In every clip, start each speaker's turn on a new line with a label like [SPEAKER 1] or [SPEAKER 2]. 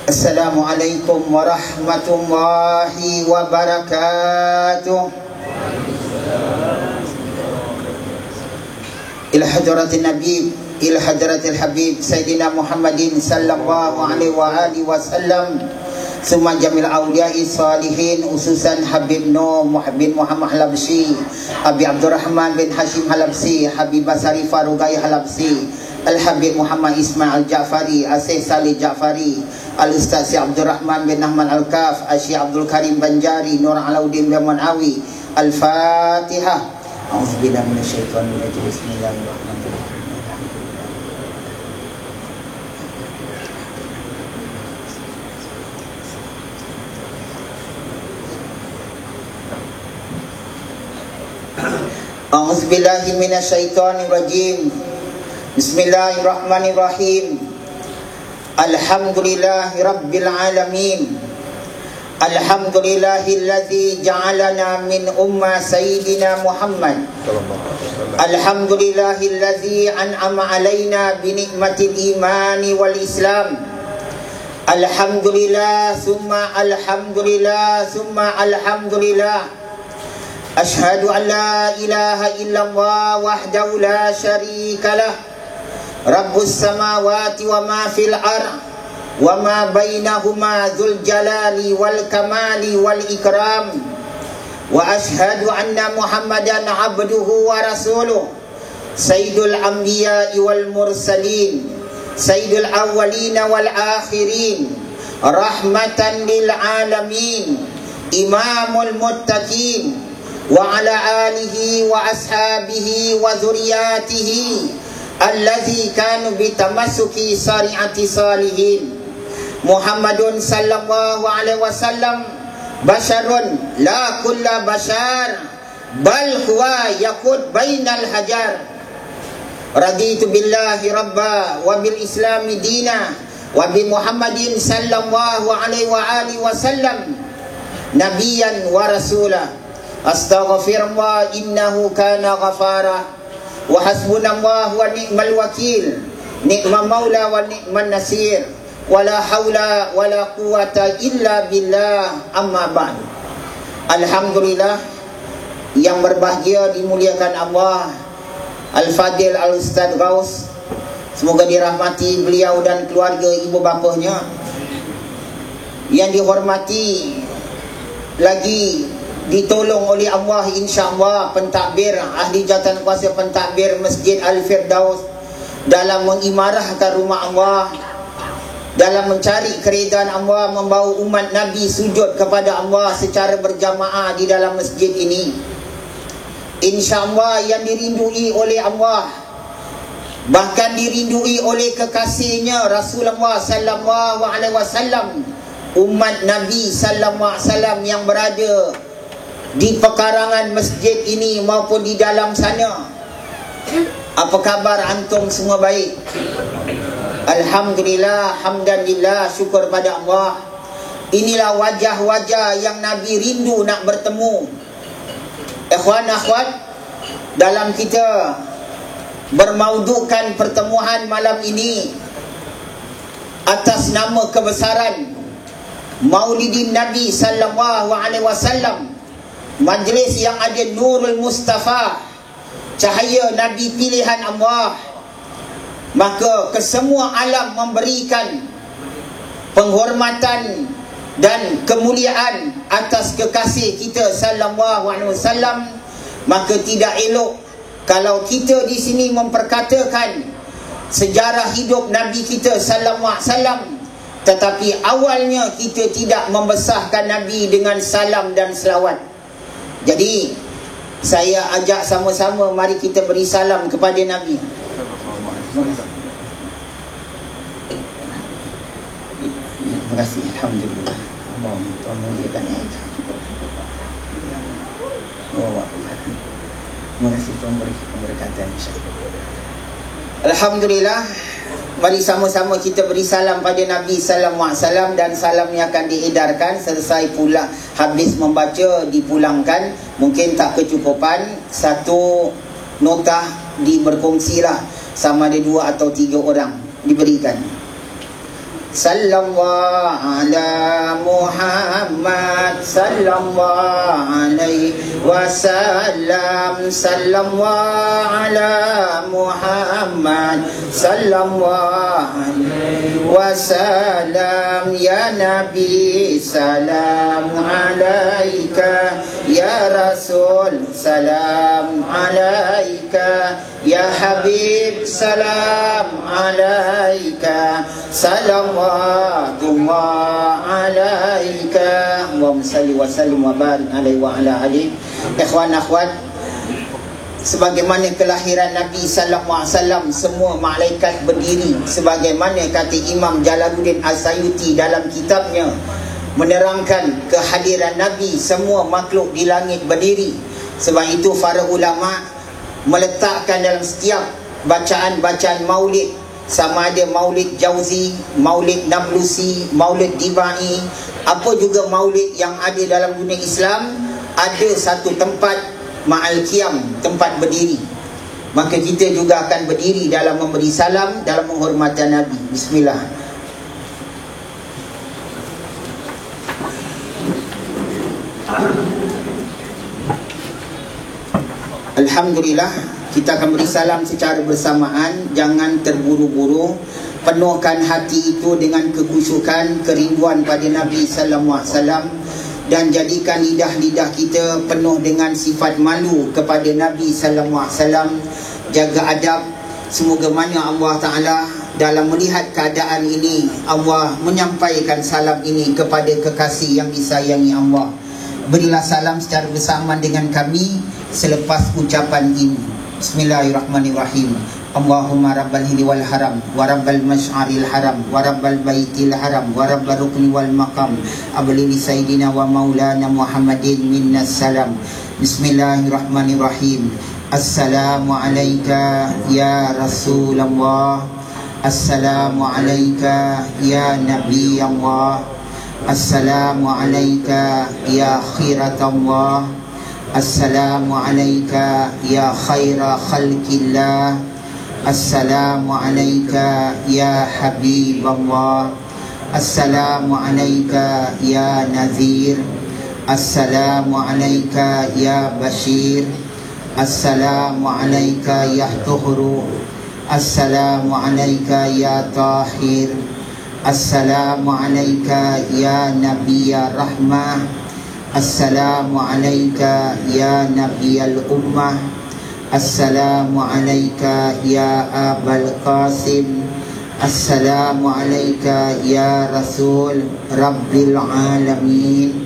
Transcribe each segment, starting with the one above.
[SPEAKER 1] Assalamualaikum warahmatullahi wabarakatuh. Ila hadratin Nabi, ila hadratil Habib Sayyidina Muhammadin sallallahu alaihi wa alihi wasallam. Summa jamil awliya'i salihin, ususan Habib Nuh bin Muhammad Halabsi, Abi Abdurrahman bin Hashim Halabsi, Habib Basari Farugai Halabsi, Al-Habib Muhammad Ismail Ja'fari, Asyik Salih Ja'fari, Al-Ustaz Abdurrahman bin Ahmad Al-Kaf, Asyik Abdul Karim Banjari, Nur Alauddin bin Manawi. Al-Fatihah. A'udzubillahi minasyaitonir rajim. Bismillahirrahmanirrahim. A'udzubillahi minasyaitonir rajim. Bismillahirrahmanirrahim. Alhamdulillahi rabbil alamin. Alhamdulillahilladzi ja'alana min umma sayyidina Muhammad. Alhamdulillahilladzi an'ama alaina bi ni'matil imani wal islam. Alhamdulillah summa alhamdulillah summa alhamdulillah. Ashhadu an la ilaha illallah wahdahu la syarikalah. Rabbus samawati wa ma fil ardh wa ma bainahuma dzul jalali wal kamali wal ikram. Wa ashhadu anna Muhammadan abduhu wa rasuluh, sayyidul anbiya'i wal mursalin, sayyidul awwalina wal akhirin, rahmatan lil alamin, imamul muttaqin, wa ala alihi wa ashabihi wa zuriyatihi allazi kanu bitamassuki syari'ati salihin. Muhammadun sallallahu alaihi wasallam basharun la kulla bashar bal huwa yakut bainal hajar. Raditu billahi rabba wa bil islami dina wa bi Muhammadin sallallahu alaihi wa alihi wasallam nabiyan wa rasula. Astaghfirullah innahu kana ghafara. Wa hasbunallahu wa ni'mal wakil, ni'mal maula wa ni'man nasir. Wala haula wala quwata illa billah. Amma ba'd. Alhamdulillah, yang berbahagia dimuliakan Allah Al-Fadil Al-Ustaz Ghaus, semoga dirahmati beliau dan keluarga ibu bapanya. Yang dihormati lagi ditolong oleh Allah insya-Allah pentadbir, ahli jawatan kuasa pentadbir Masjid Al-Firdaus dalam mengimarahkan rumah Allah, dalam mencari keridaan Allah, membawa umat Nabi sujud kepada Allah secara berjamaah di dalam masjid ini. InsyaAllah yang dirindui oleh Allah, bahkan dirindui oleh kekasihnya Rasulullah sallallahu alaihi wasallam, umat Nabi sallallahu alaihi wasallam yang berada di pekarangan masjid ini maupun di dalam sana. Apa khabar antum semua baik? Alhamdulillah, hamdanillah, syukur pada Allah. Inilah wajah-wajah yang Nabi rindu nak bertemu. Ikhwan akhwat, dalam kita bermaudukan pertemuan malam ini atas nama kebesaran Maulidin Nabi sallallahu alaihi wasallam, majlis yang ada Nurul Mustafa, cahaya Nabi pilihan Allah, maka kesemua alam memberikan penghormatan dan kemuliaan atas kekasih kita sallallahu alaihi wasallam. Maka tidak elok kalau kita di sini memperkatakan sejarah hidup Nabi kita sallallahu alaihi wasallam, tetapi awalnya kita tidak membesarkan Nabi dengan salam dan selawat. Jadi saya ajak sama-sama, mari kita beri salam kepada Nabi. Terima kasih. Alhamdulillah. Terima kasih Tuhan beri keberkatan. Alhamdulillah. Mari sama-sama kita beri salam pada Nabi sallallahu alaihi wasallam, dan salamnya akan diedarkan selesai pula habis membaca dipulangkan. Mungkin tak kecukupan, satu notah diberkongsilah sama ada 2 atau 3 orang diberikan. sallallahu ala Muhammad sallallahu alaihi wasallam, sallallahu ala Muhammad sallallahu alaihi wasallam. Ya Nabi salam alaika, ya Rasul salam alaika, ya Habib salam alaika, salawatullah alaika. Allahumma salli wa sallim wa barik alaihi wa ala alihi. Ikhwan akhwat, sebagaimana kelahiran Nabi sallallahu alaihi wasallam, semua malaikat berdiri, sebagaimana kata Imam Jalaluddin Al-Sayuti dalam kitabnya menerangkan kehadiran Nabi, semua makhluk di langit berdiri. Sebab itu para ulama meletakkan dalam setiap bacaan-bacaan maulid, sama ada maulid Jauzi, maulid Nablusi, maulid Dibai, apa juga maulid yang ada dalam dunia Islam, ada satu tempat ma'al qiyam, tempat berdiri. Maka kita juga akan berdiri dalam memberi salam, dalam menghormati Nabi. Bismillah. Alhamdulillah, kita akan beri salam secara bersamaan. Jangan terburu-buru. Penuhkan hati itu dengan kekhusyukan, kerinduan pada Nabi sallallahu alaihi wasallam, dan jadikan lidah-lidah kita penuh dengan sifat malu kepada Nabi sallallahu alaihi wasallam. Jaga adab. Semoga mana Allah Ta'ala dalam melihat keadaan ini, Allah menyampaikan salam ini kepada kekasih yang disayangi Allah. Berilah salam secara bersamaan dengan kami selepas ucapan ini. Bismillahirrahmanirrahim. Allahumma rabbal hili wal haram, wa rabbal mash'aril haram, wa rabbal baitil haram, wa rabbal rukni wal maqam, abli sayyidina wa maulana Muhammadin minnas salam. Bismillahirrahmanirrahim. Assalamu alayka ya Rasulullah, assalamu alayka ya Nabi Allah, assalamu alayka ya khiratallah, assalamu alayka ya khaira khalqillah, assalamu alayka ya Habiballah, assalamu alayka ya Nadhir, assalamu alayka ya Bashir, assalamu alayka ya Tuhru, assalamu alayka ya Tahir, assalamu alayka ya Nabiyya Rahmah, assalamu alayka ya Nabiyal Ummah, assalamu alayka ya Abul Qasim, assalamu alayka ya Rasul Rabbil Alamin,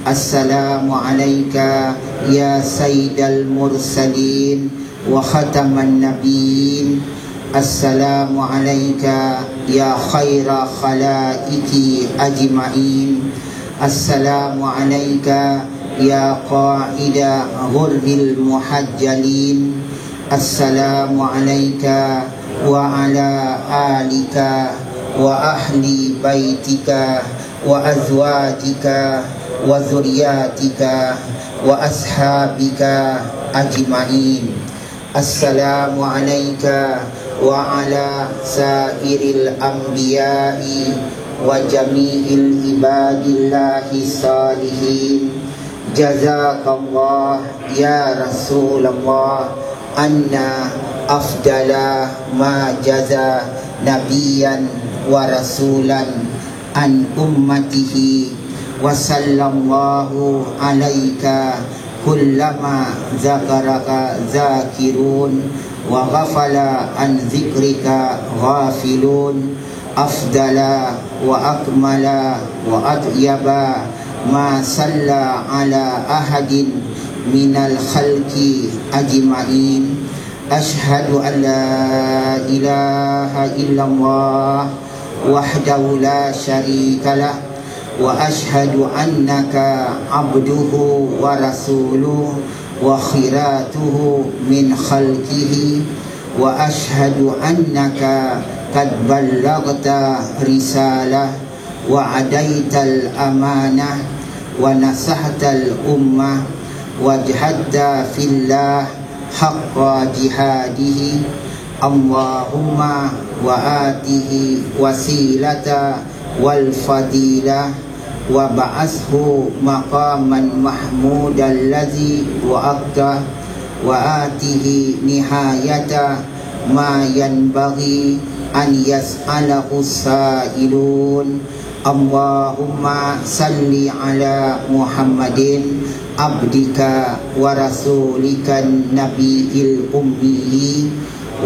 [SPEAKER 1] assalamu alayka ya Sayyidal Mursalin wa Khataman Nabiyyin, assalamu alayka ya khaira khalaiki ajma'in, assalamu alayka ya qaida ghurril muhajjalin, assalamu alayka wa ala alika wa ahli baitika wa azwajika wa zuriyatika wa ashabika ajma'in. Assalamu alayka wa ala sairil anbiya'i wa jami'il ibadillahi salihin. Jazakallah ya Rasulullah anna afdala ma jaza nabiyan wa rasulan an ummatihi, wa sallallahu alaika kullama zakaraka zakirun wa ghafala an zikrika ghafilun, afdala wa akmala wa atyaba ma salla ala ahadin minal khalqi ajma'in. Ashhadu an la ilaha illallah wahdahu la syarikalah, wa ashhadu annaka abduhu wa rasuluhu wa khiratuhu min khalqihi, wa ashhadu annaka qad ballaghta risalah wa adaital amanah wa nasahtal ummah wa jahadta fillah haqqa jihadihi. Allahumma wa atihi wasilata wal fadilah wa ba'ashu maqaman mahmudan ladzi wa'aqta wa atihi nihayata ma yanbaghi an yas'alahu sa'ilun. Allahumma salli ala Muhammadin abdika wa rasulika nabiyil ummi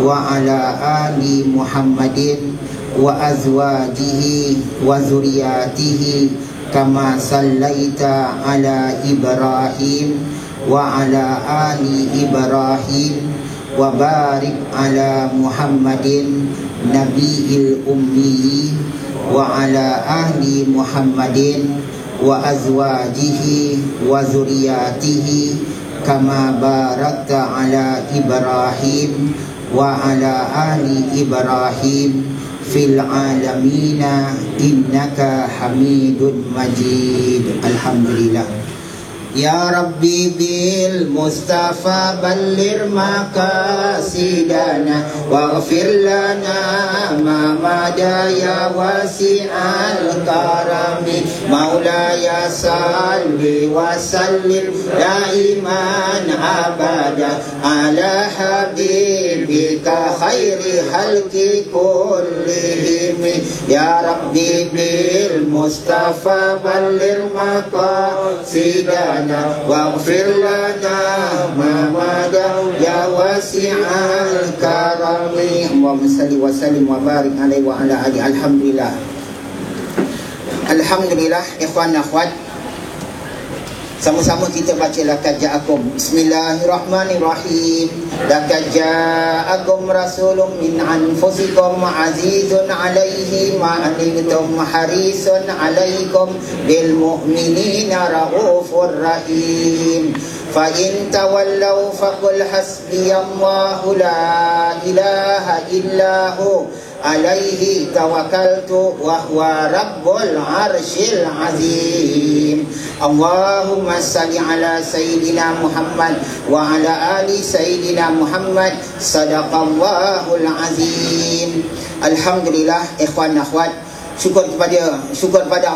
[SPEAKER 1] wa ala ali Muhammadin wa azwajihi wa zuriyatihi kama sallaita ala Ibrahim wa ala ali Ibrahim wa barik ala Muhammadin nabiyil ummi wa ala ahli Muhammadin wa azwajihi wa zuriyatihi kama barakta ala Ibrahim wa ala ahli Ibrahim fil alamina innaka hamidun majid. Alhamdulillah. Ya Rabbi bil Mustafa ballir maqasidana waghfir lana ma madaya wasi'al karami maulaya salli wa sallim daiman abada ala habibika khairi halki kullihim. Ya Rabbi bil Mustafa ballir maqasidana waghfir lana ma mada ya wasi'al karami. Allahumma salli wa sallim wa barik alaihi wa ala ali. Alhamdulillah. Alhamdulillah, ikhwan akhwat, sama-sama kita baca laqad ja'akum. Bismillahirrahmanirrahim. Laqad ja'akum rasulun min anfusikum azizun 'alaihi ma anittum harisun 'alaikum bil mu'minina raufur rahim. Fa in tawallaw faqul hasbiyallahu la ilaha illahu alaihi tawakkaltu wa huwa rabbul arsyil azim. Allahumma salli ala sayyidina Muhammad wa ala ali sayyidina Muhammad. Sadaqallahul azim. Alhamdulillah, ikhwan akhwat, syukur pada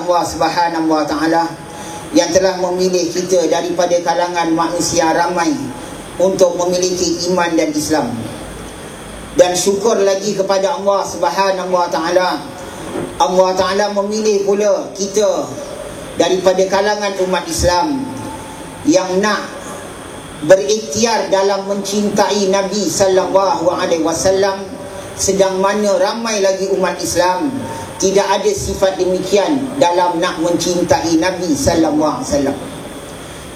[SPEAKER 1] Allah Subhanahu wa taala yang telah memilih kita daripada kalangan manusia ramai untuk memiliki iman dan Islam. Dan syukur lagi kepada Allah Subhanahu wa taala, Allah taala memilih pula kita daripada kalangan umat Islam yang nak berikhtiar dalam mencintai Nabi sallallahu alaihi wasallam, sedang mana ramai lagi umat Islam tidak ada sifat demikian dalam nak mencintai Nabi sallallahu alaihi wasallam.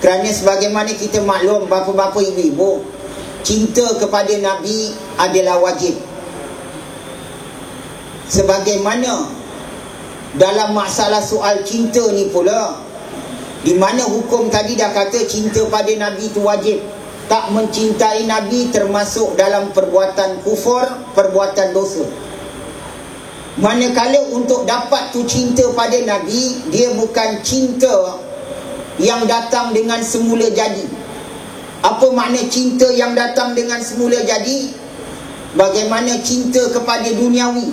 [SPEAKER 1] Kerana sebagaimana kita maklum, bapa-bapa, ibu-ibu, cinta kepada Nabi adalah wajib. Sebagaimana dalam masalah soal cinta ni pula, di mana hukum tadi dah kata cinta pada Nabi itu wajib. Tak mencintai Nabi termasuk dalam perbuatan kufur, perbuatan dosa. Manakala untuk dapat tu cinta pada Nabi, dia bukan cinta yang datang dengan semula jadi. Apa makna cinta yang datang dengan semula jadi? Bagaimana cinta kepada duniawi.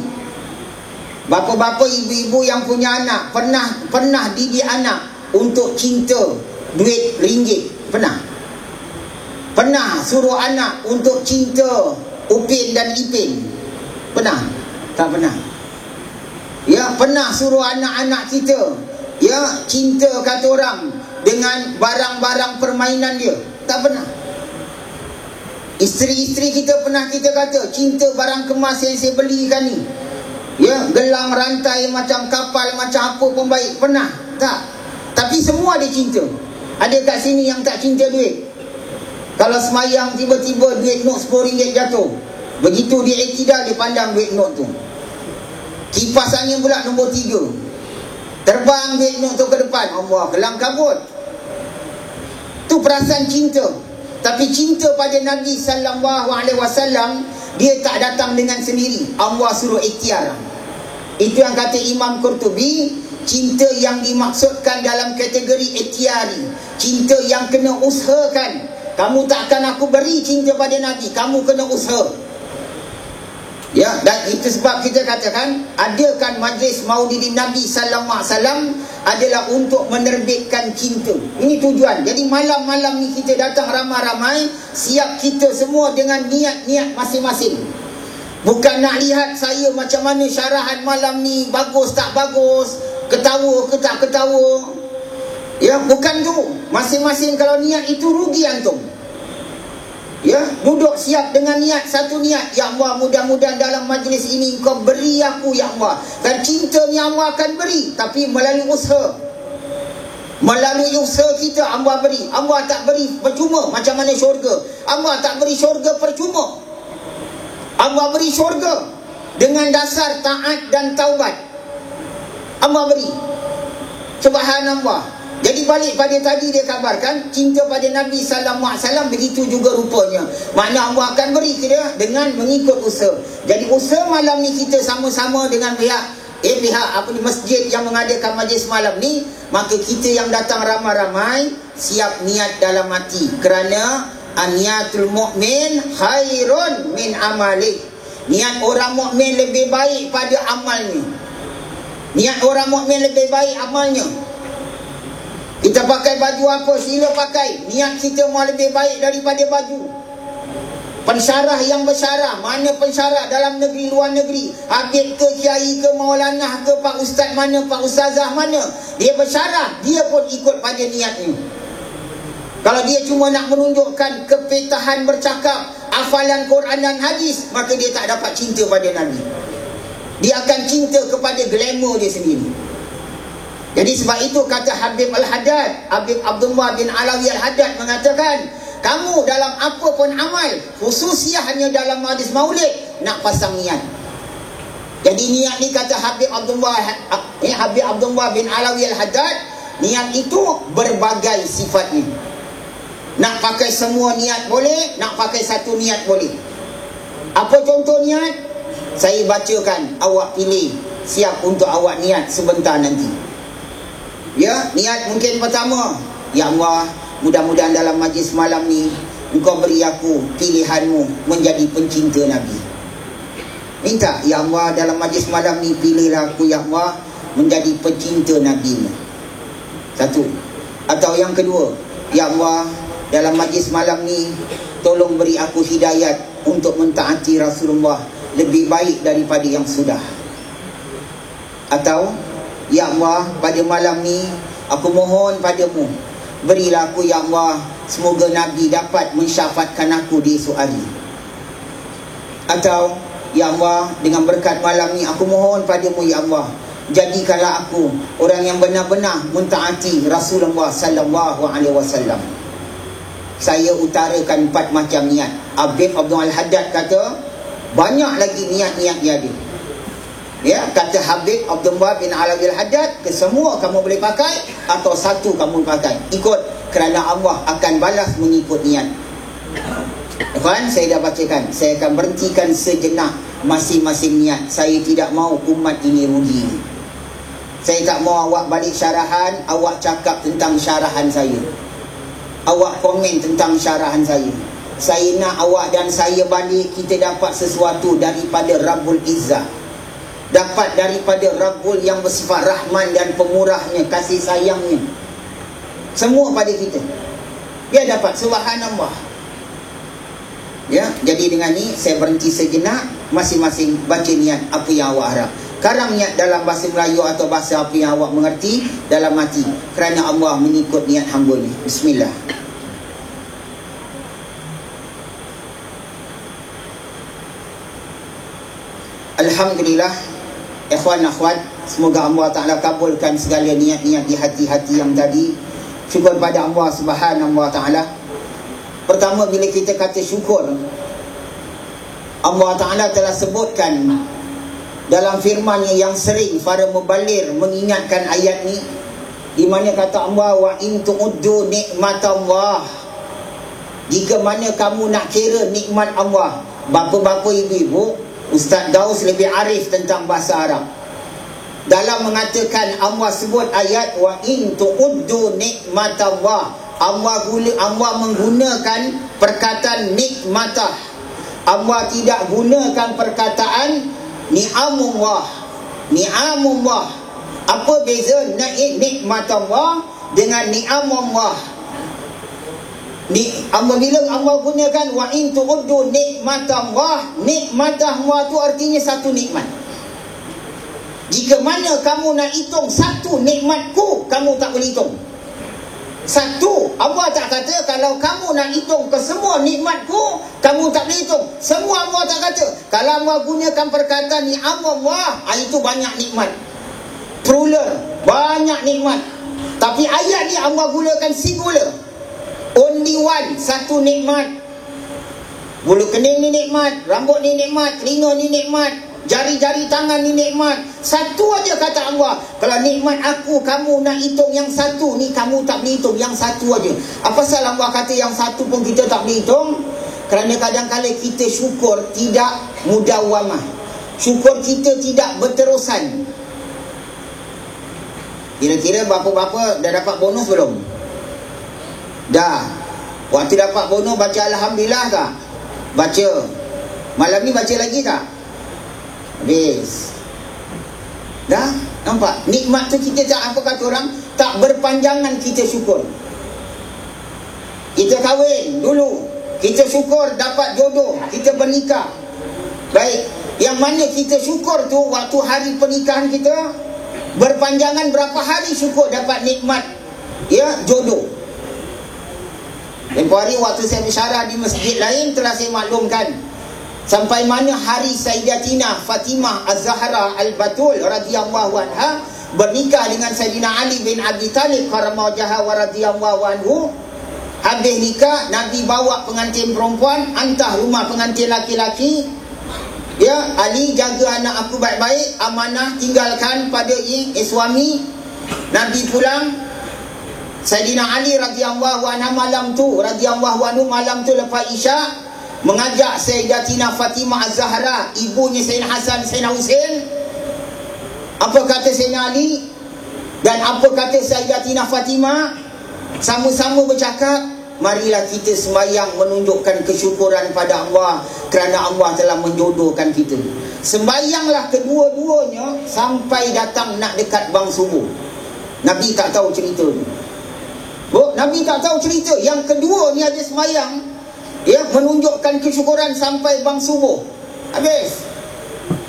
[SPEAKER 1] Bapa-bapa, ibu-ibu yang punya anak pernah didik anak untuk cinta duit ringgit? Pernah suruh anak untuk cinta Upin dan Ipin? Pernah? Tak pernah. Ya, pernah suruh anak-anak kita cinta kata orang dengan barang-barang permainan dia? Tak pernah. Isteri-isteri kita pernah kita kata cinta barang kemas yang saya belikan ni, gelang rantai macam kapal, macam apa pun baik. Pernah? Tak. Tapi semua dia cinta. Ada kat sini yang tak cinta duit? Kalau semayang tiba-tiba duit not RM10 jatuh, begitu dia iktidal, dia pandang duit not tu. Kipas angin pula nombor 3, terbang duit not tu ke depan, Allah, kelang kabut. Tu perasaan cinta. Tapi cinta pada Nabi sallallahu alaihi wasallam, dia tak datang dengan sendiri. Allah suruh ikhtiar. Itu yang kata Imam Qurtubi, cinta yang dimaksudkan dalam kategori ikhtiari, cinta yang kena usahakan. Kamu takkan aku beri cinta pada Nabi, kamu kena usaha. Ya, dan itu sebab kita katakan adakan majlis Maulidin Nabi sallallahu alaihi wasallam adalah untuk menerbitkan cinta. Ini tujuan. Jadi malam-malam ni kita datang ramai-ramai, siap kita semua dengan niat-niat masing-masing. Bukan nak lihat saya macam mana syarahan malam ni, bagus tak bagus, ketawa ke tak ketawa. Ya, bukan tu. Masing-masing kalau niat itu rugi antum. Ya, duduk siap dengan niat, satu niat. Ya Allah, mudah-mudahan dalam majlis ini Engkau beri aku, Ya Allah. Dan cinta ni Allah akan beri, tapi melalui usaha. Melalui usaha kita Allah beri. Allah tak beri percuma, macam mana syurga. Allah tak beri syurga percuma. Allah beri syurga dengan dasar taat dan taubat. Allah beri. Subhanallah. Jadi balik pada tadi dia kabarkan cinta pada Nabi sallallahu alaihi wasallam, begitu juga rupanya. Makna Allah akan beri kita dengan mengikut usaha. Jadi usaha malam ni kita sama-sama dengan pihak masjid yang mengadakan majlis malam ni, maka kita yang datang ramai-ramai siap niat dalam hati, kerana niatul mukmin khairun min amali. Niat orang mukmin lebih baik pada amalnya. Niat orang mukmin lebih baik amalnya. Kita pakai baju apa, sila pakai. Niat kita mahu lebih baik daripada baju. Pensyarah yang bersyarah, mana pensyarah dalam negeri, luar negeri, habib ke, kiai ke, maulanah ke, pak ustaz mana, pak ustazah mana, dia bersyarah, dia pun ikut pada niatnya. Kalau dia cuma nak menunjukkan kepetahan bercakap, hafalan Quran dan hadis, maka dia tak dapat cinta pada Nabi. Dia akan cinta kepada glamour dia sendiri. Jadi sebab itu kata Habib Al-Haddad, Habib Abdullah bin Alawi Al-Haddad mengatakan, kamu dalam apa pun amal, khususnya dalam majlis maulid, nak pasang niat. Jadi niat ni kata Habib Abdullah bin Alawi Al-Haddad, niat itu berbagai sifatnya. Nak pakai semua niat boleh, nak pakai satu niat boleh. Apa contoh niat? Saya bacakan, awak pilih, siap untuk awak niat sebentar nanti. Ya, niat mungkin pertama, Ya Allah, mudah-mudahan dalam majlis malam ni Engkau beri aku pilihanmu menjadi pencinta Nabi. Minta, Ya Allah, dalam majlis malam ni pilihlah aku, Ya Allah, menjadi pencinta Nabi. Satu. Atau yang kedua, Ya Allah, dalam majlis malam ni tolong beri aku hidayat untuk mentaati Rasulullah lebih baik daripada yang sudah. Atau, Ya Allah, pada malam ni aku mohon padamu, berilah aku, Ya Allah, semoga Nabi dapat mensyafatkan aku di esok hari. Atau, Ya Allah, dengan berkat malam ni aku mohon padamu, Ya Allah, jadikanlah aku orang yang benar-benar mentaati Rasulullah sallallahu alaihi wasallam. Saya utarakan 4 macam niat. Habib Abdul Al-Haddad kata banyak lagi niat-niat dia ada. Ya, kata Habib Abdullah bin Alawi Al-Haddad, kesemua kamu boleh pakai atau satu kamu pakai. Ikut, kerana Allah akan balas mengikut niat. Kan saya dah bacakan. Saya akan berhentikan sejenak masing-masing niat. Saya tidak mahu umat ini rugi. Saya tak mahu awak balik syarahan, awak cakap tentang syarahan saya, awak komen tentang syarahan saya. Saya nak awak dan saya balik, kita dapat sesuatu daripada Rabbul Izzah, dapat daripada Rabbul yang bersifat Rahman dan pemurahnya, kasih sayangnya, semua pada kita. Dia dapat, subhanallah. Ya, jadi dengan ni saya berhenti sejenak, masing-masing baca niat apa yang awak harap. Karang niat dalam bahasa Melayu atau bahasa apa yang awak mengerti dalam hati, kerana Allah mengikut niat hamba-Nya. Bismillah. Alhamdulillah. Ikhwan akhwat, semoga Allah Ta'ala kabulkan segala niat-niat di hati-hati yang tadi. Syukur pada Allah Subhanahu Wa Ta'ala. Pertama, bila kita kata syukur, Allah Ta'ala telah sebutkan dalam firman-Nya yang sering para mubalir mengingatkan ayat ni, di mana kata Allah, wa in tu'uddu nikmatallah, jika mana kamu nak kira nikmat Allah. Bapa-bapa, ibu-ibu, Ustaz Daus lebih arif tentang bahasa Arab. Dalam mengatakan Allah sebut ayat wa in tu'uddu nikmatallah, Allah menggunakan perkataan nikmatah. Allah tidak gunakan perkataan ni'amullah. Ni'amullah. Apa beza nikmat Allah dengan ni'amullah? Apabila Allah gunakan wa in tu'uddu nikmatallah, nikmatallah tu artinya satu nikmat. Jika mana kamu nak hitung satu nikmatku, kamu tak boleh hitung. Satu, Allah tak kata kalau kamu nak hitung ke semua nikmatku, kamu tak boleh hitung. Semua Allah tak kata. Kalau Allah gunakan perkataan ni'amullah, itu banyak nikmat. Plural, banyak nikmat. Tapi ayat ni Allah gunakan singular. Only one, satu nikmat. Bulu kening ni nikmat, rambut ni nikmat, telinga ni nikmat, jari-jari tangan ni nikmat. Satu aja kata Allah. Kalau nikmat aku, kamu nak hitung yang satu ni, kamu tak boleh hitung. Yang satu aja. Apa salah Allah kata yang satu pun kita tak boleh hitung? Kerana kadang-kadang kita syukur tidak mudawamah. Syukur kita tidak berterusan. Kira-kira bapa-bapa dah dapat bonus belum? Dah. Waktu dapat bonus baca Alhamdulillah tak? Baca. Malam ni baca lagi tak? Habis. Dah? Nampak? Nikmat tu kita tak, apa kata orang, tak berpanjangan kita syukur. Kita kahwin dulu, kita syukur dapat jodoh, kita bernikah. Baik. Yang mana kita syukur tu waktu hari pernikahan kita berpanjangan berapa hari syukur dapat nikmat jodoh. Tempoh hari waktu saya bersyarah di masjid lain telah saya maklumkan sampai mana hari Sayyidatina Fatimah Az-Zahra Al-Batul radhiyallahu anha bernikah dengan Sayyidina Ali bin Abi Talib karramallahu wajhahu wa radhiyallahu anhu. Habis nikah, Nabi bawa pengantin perempuan hantar rumah pengantin laki-laki. Ali jaga anak aku baik-baik, amanah tinggalkan pada suami. Nabi pulang. Sayyidina Ali radhiyallahu anhu malam tu lepas Isya mengajak Sayyidatina Fatimah Az-Zahra, ibunya Sayyidina Hasan, Sayyidina Husain. Apa kata Sayyidina Ali dan apa kata Sayyidatina Fatimah? Sama-sama bercakap, marilah kita sembahyang menunjukkan kesyukuran pada Allah kerana Allah telah menjodohkan kita. Sembahyanglah kedua-duanya sampai datang nak dekat bang subuh. Nabi tak tahu cerita ni. Nabi tak tahu cerita. Yang kedua ni ada sembahyang menunjukkan kesyukuran sampai bang subuh. Habis.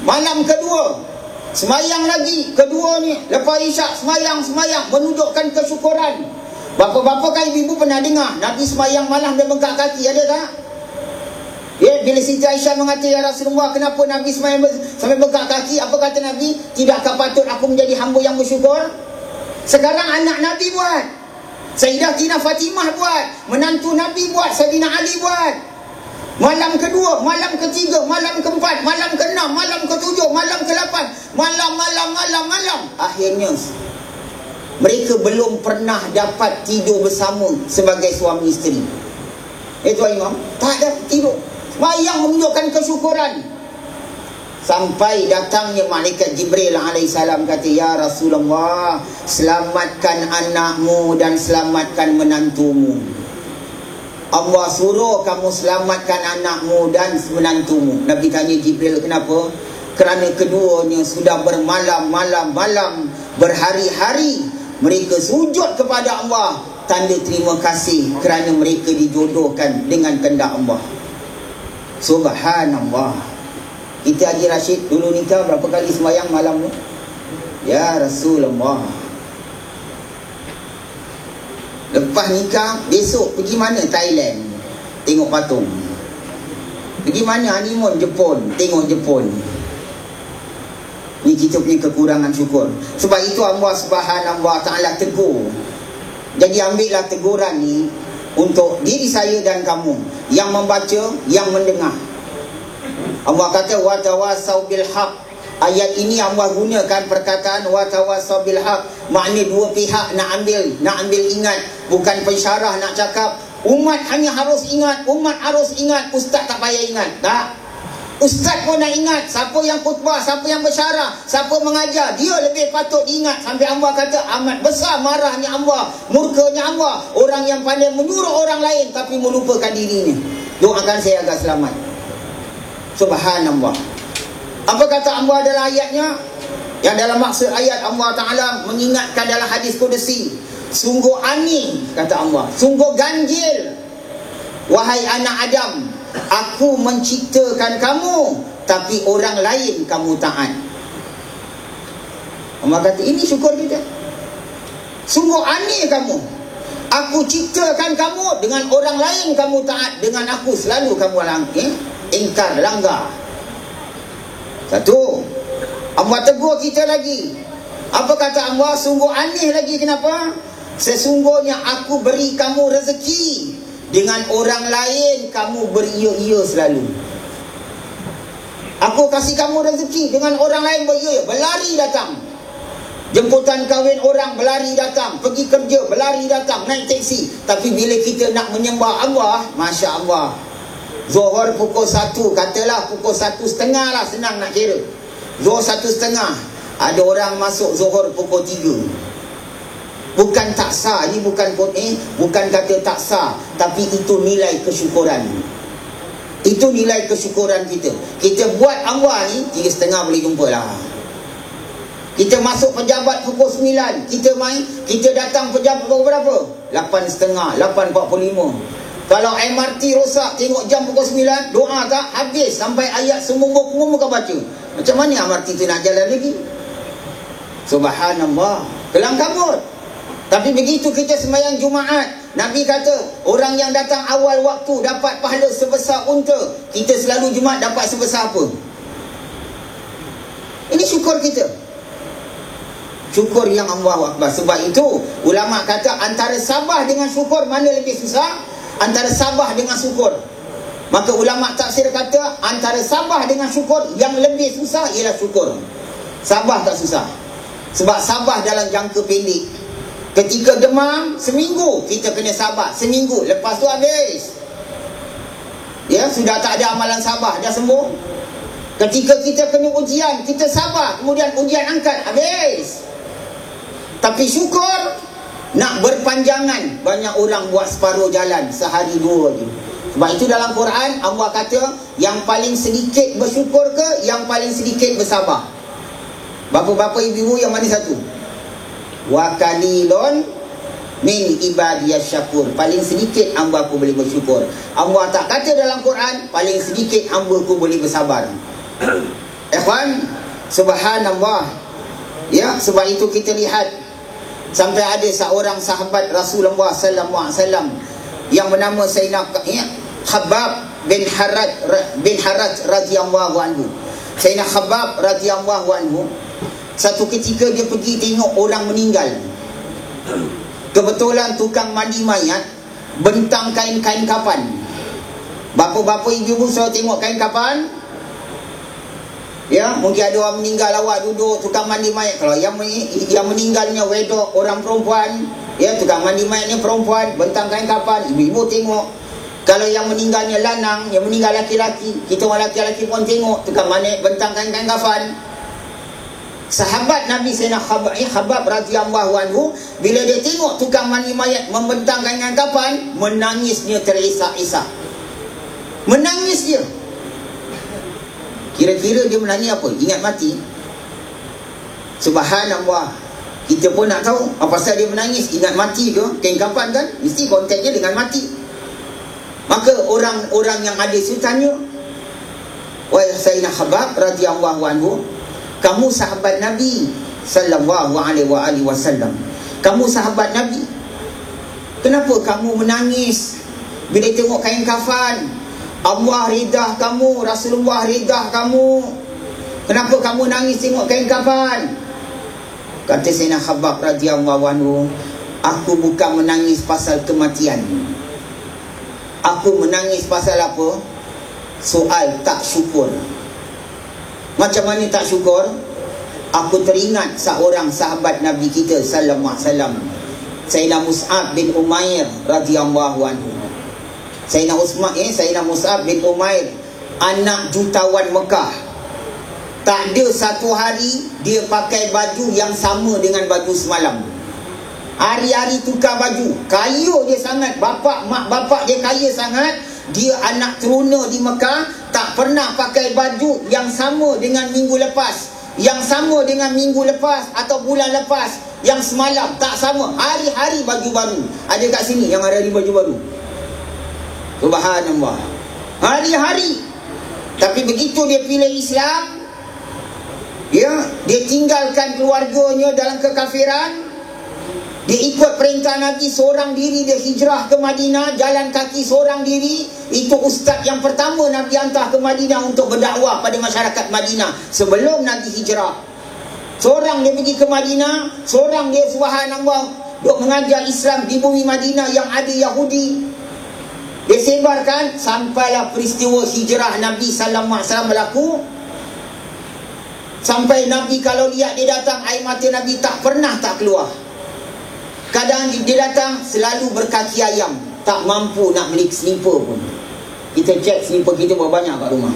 [SPEAKER 1] Malam kedua sembahyang lagi. Kedua ni lepas Isyak sembahyang menunjukkan kesyukuran. Bapa-bapa kan ibu pernah dengar Nabi sembahyang malam dia bengkak kaki, ada tak? Bila Siti Aisyah mengatakan, ya Rasulullah, kenapa Nabi sembahyang sampai bengkak kaki? Apa kata Nabi? Tidakkah patut aku menjadi hamba yang bersyukur? Sekarang anak Nabi buat, Sayyidatina Fatimah buat, menantu Nabi buat, Sayyidina Ali buat. Malam kedua, malam ketiga, malam keempat, malam keenam, malam ketujuh, malam ke-8, malam. Akhirnya mereka belum pernah dapat tidur bersama sebagai suami isteri. Tuan Imam, tak ada tidur. Sembahyang menunjukkan kesyukuran. Sampai datangnya malaikat Jibril alaihissalam kata, ya Rasulullah, selamatkan anakmu dan selamatkan menantumu. Allah suruh kamu selamatkan anakmu dan menantumu. Nabi tanya Jibril, kenapa? Kerana keduanya sudah bermalam-malam, berhari-hari mereka sujud kepada Allah, tanda terima kasih kerana mereka dijodohkan dengan kehendak Allah. Subhanallah. Kita Haji Rashid dulu nikah berapa kali sembahyang malam tu? Ya Rasulullah. Lepas nikah, besok pergi mana? Thailand, tengok patung. Pergi mana? Honeymoon Jepun, tengok Jepun. Ni kita punya kekurangan syukur. Sebab itu Allah Subhanahu wa Ta'ala tegur. Jadi ambillah teguran ni untuk diri saya dan kamu yang membaca, yang mendengar. Allah kata wa tawasau bil haq. Ayat ini Allah gunakan perkataan wa tawasau bil haq. Makna dua pihak nak ambil ingat, bukan pensyarah nak cakap umat hanya harus ingat, ustaz tak payah ingat. Tak. Ustaz pun nak ingat. Siapa yang khutbah, siapa yang bersyarah, siapa mengajar, dia lebih patut diingat. Sampai Allah kata amat besar marahnya Allah, murkanya Allah, orang yang pandai menyuruh orang lain tapi melupakan dirinya. Doakan saya agar selamat. Subhanallah. Apa kata Allah dalam ayatnya? Yang dalam maksud ayat, Allah Ta'ala mengingatkan dalam hadis Qudsi, sungguh aneh, kata Allah, sungguh ganjil, wahai anak Adam, aku menciptakan kamu, tapi orang lain kamu taat. Allah kata, ini syukur kita. Sungguh aneh kamu, aku ciptakan kamu, dengan orang lain kamu taat, dengan aku selalu kamu ingkar, langgar. Satu, Allah tegur kita lagi. Apa kata Allah? Sungguh aneh lagi. Kenapa? Sesungguhnya aku beri kamu rezeki, dengan orang lain kamu beria-ia selalu. Aku kasih kamu rezeki, dengan orang lain beria-ia, berlari datang. Jemputan kahwin orang, berlari datang. Pergi kerja, berlari datang, naik teksi. Tapi bila kita nak menyembah Allah, Masya Allah, Zuhur pukul 1, katalah pukul 1:30 lah, senang nak kira. Zuhur 1:30, ada orang masuk zuhur pukul 3. Bukan tak sah, ini bukan kata tak sah, tapi itu nilai kesyukuran. Itu nilai kesyukuran kita. Kita buat Allah ni 3:30 boleh jumpa lah. Kita masuk pejabat pukul 9, kita datang pejabat pukul berapa? 8:30, 8:45. Kalau MRT rosak, tengok jam pukul 9, doa tak habis sampai ayat semua kau baca. Macam mana MRT tu nak jalan lagi? Subhanallah, kelang kabut. Tapi begitu kita sembahyang Jumaat, Nabi kata, orang yang datang awal waktu dapat pahala sebesar unta. Kita selalu Jumaat dapat sebesar apa? Ini syukur kita. Syukur yang Allahu Akbar. Sebab itu ulama kata antara sabar dengan syukur mana lebih susah? Antara sabar dengan syukur. Maka ulama tafsir kata antara sabar dengan syukur yang lebih susah ialah syukur. Sabar tak susah. Sebab sabar dalam jangka pendek. Ketika demam, seminggu kita kena sabar. Seminggu, lepas tu habis. Ya, sudah tak ada amalan sabar, dah sembuh. Ketika kita kena ujian, kita sabar, kemudian ujian angkat, habis. Tapi syukur nak berpanjangan. Banyak orang buat separuh jalan, sehari dua je. Sebab itu dalam Quran Allah kata, yang paling sedikit bersyukur ke, yang paling sedikit bersabar? Bapa-bapa ibu-ibu, yang mana satu? Wa qalilun min ibadiyas syakur. Paling sedikit hamba aku boleh bersyukur. Allah tak kata dalam Quran paling sedikit hamba aku boleh bersabar. Ikhwan, subhanallah. Ya, sebab itu kita lihat sampai ada seorang sahabat Rasulullah sallallahu alaihi wasallam yang bernama Sayyidina Khabbab bin Harat radhiyallahu anhu. Sayyidina Khabbab radhiyallahu anhu, satu ketika dia pergi tengok orang meninggal. Kebetulan tukang mandi mayat bentang kain-kain kafan. Bapa-bapa ibu-ibu selalu tengok kain kafan. Ya, mungkin ada orang meninggal, awak duduk tukang mandi mayat. Kalau yang meninggalnya wedok, orang perempuan, ya, tukang mandi mayatnya perempuan, bentang kain kafan, ibu-ibu tengok. Kalau yang meninggalnya lanang, yang meninggal laki-laki, kita orang laki-laki pun tengok, tukang mandi bentang kain kafan. Sahabat Nabi Sayyidina Khabbab radhiyallahu anhu, bila dia tengok tukang mandi mayat membentang kain kafan, menangisnya terisak-isak. Menangis dia. Kira-kira dia menangis apa? Ingat mati? Subhanallah. Kita pun nak tahu apa pasal dia menangis. Ingat mati ke? Kain kafan kan? Mesti konteksnya dengan mati. Maka orang-orang yang ada itu tanya, wahai Sayyidina Khabbab radhiyallahu anhu, kamu sahabat Nabi sallallahu alaihi wasallam. Kamu sahabat Nabi. Kenapa kamu menangis bila tengok kain kafan? Allah ridah kamu, Rasulullah ridah kamu. Kenapa kamu nangis tengok kain kafan? Kata Sayyidina Khabbab radhiyallahu anhu, aku bukan menangis pasal kematian. Aku menangis pasal apa? Soal tak syukur. Macam mana tak syukur? Aku teringat seorang sahabat Nabi kita sallallahu alaihi wasallam, Sayyidina Mus'ab bin Umair radhiyallahu anhu. Sayyidina Mus'ab bin Umair, anak jutawan Mekah. Tak ada satu hari dia pakai baju yang sama dengan baju semalam. Hari-hari tukar baju. Kaya dia sangat, mak bapak dia kaya sangat. Dia anak teruna di Mekah, tak pernah pakai baju yang sama dengan minggu lepas, yang sama dengan minggu lepas atau bulan lepas, yang semalam, tak sama. Hari-hari baju baru. Ada kat sini yang hari-hari baju baru? Subhanallah. Hari-hari. Tapi begitu dia pilih Islam, dia tinggalkan keluarganya dalam kekafiran, dia ikut perintah Nabi seorang diri, dia hijrah ke Madinah jalan kaki seorang diri. Itu ustaz yang pertama Nabi hantar ke Madinah untuk berdakwah pada masyarakat Madinah sebelum Nabi hijrah. Seorang dia pergi ke Madinah, seorang dia subhanallah duk mengajar Islam di bumi Madinah yang ada Yahudi. Dia sebarkan sampailah peristiwa hijrah Nabi sallallahu alaihi wasallam berlaku. Sampai Nabi kalau lihat dia datang, air mata Nabi tak pernah tak keluar. Kadang dia datang selalu berkaki ayam, tak mampu nak beli slipper pun. Kita cek slipper kita berapa banyak kat rumah.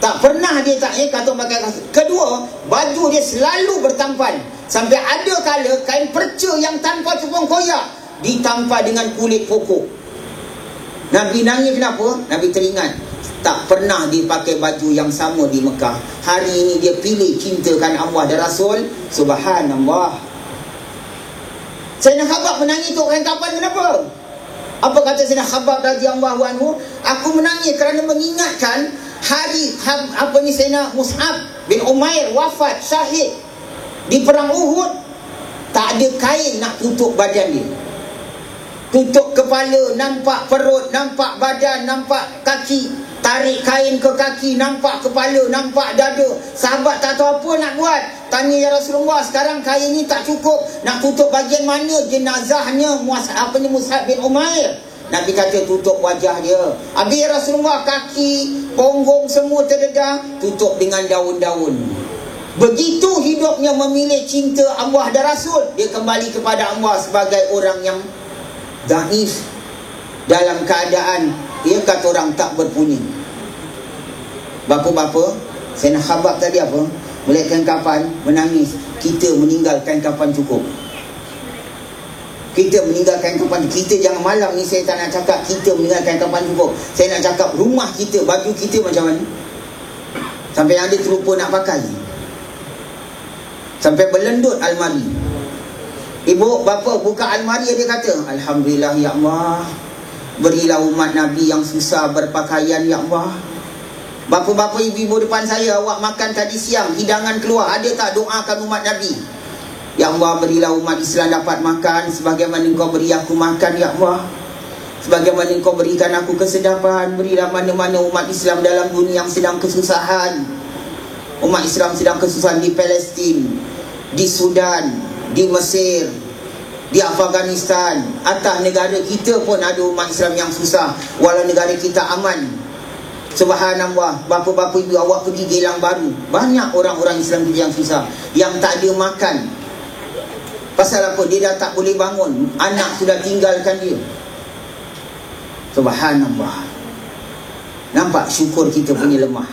[SPEAKER 1] Tak pernah dia tak kata pakai kasut. Kedua, baju dia selalu bertampan. Sampai ada kala kain perca yang tanpa cupang koyak ditampal dengan kulit pokok. Nabi nangis kenapa? Nabi teringat tak pernah dia pakai baju yang sama di Mekah. Hari ini dia pilih cintakan Allah dan Rasul. Subhanallah. Sayyidina Khabbab menangis tu kain kapan kenapa? Apa kata Sayyidina Khabbab radhiyallahu anhu? Aku menangis kerana mengingatkan hari Sayyidina Mus'ab bin Umair wafat syahid di perang Uhud. Tak ada kain nak tutup badan dia. Tutup kepala, nampak perut, nampak badan, nampak kaki. Tarik kain ke kaki, nampak kepala, nampak dada. Sahabat tak tahu apa nak buat. Tanya ya Rasulullah, sekarang kain ni tak cukup, nak tutup bagian mana jenazahnya Mus'ab bin Umair? Nabi kata tutup wajah dia. Habis ya Rasulullah, kaki, punggung semua terdedah, tutup dengan daun-daun. Begitu hidupnya memilih cinta Allah dan Rasul, dia kembali kepada Allah sebagai orang yang dhaif, dalam keadaan dia kata orang tak berpunya. Bapa-bapa, Sayyidina Khabbab tadi apa? Melihat kain kapan, menangis. Kita meninggalkan kapan cukup. Kita meninggalkan kapan. Kita jangan malam ni saya tak nak cakap kita meninggalkan kapan cukup. Saya nak cakap rumah kita, baju kita macam mana? Sampai ada terlupa nak pakai. Sampai berlendut almari. Ibu, bapa buka almari, dia kata, Alhamdulillah ya Allah, berilah umat Nabi yang susah berpakaian ya Allah. Bapa-bapa ibu-ibu depan saya, awak makan tadi siang, hidangan keluar, ada tak doakan umat Nabi? Ya Allah, berilah umat Islam dapat makan sebagaimana Engkau beri aku makan ya Allah. Sebagaimana Engkau berikan aku kesedapan, berilah mana-mana umat Islam dalam dunia yang sedang kesusahan. Umat Islam sedang kesusahan di Palestin, di Sudan, di Mesir, di Afghanistan. Atas negara kita pun ada umat Islam yang susah, walau negara kita aman. Subhanallah, bapa-bapa ibu, awak pergi Geylang Baru, banyak orang-orang Islam yang susah, yang tak ada makan. Pasal apa? Dia dah tak boleh bangun, anak sudah tinggalkan dia. Subhanallah. Nampak syukur kita punya lemah.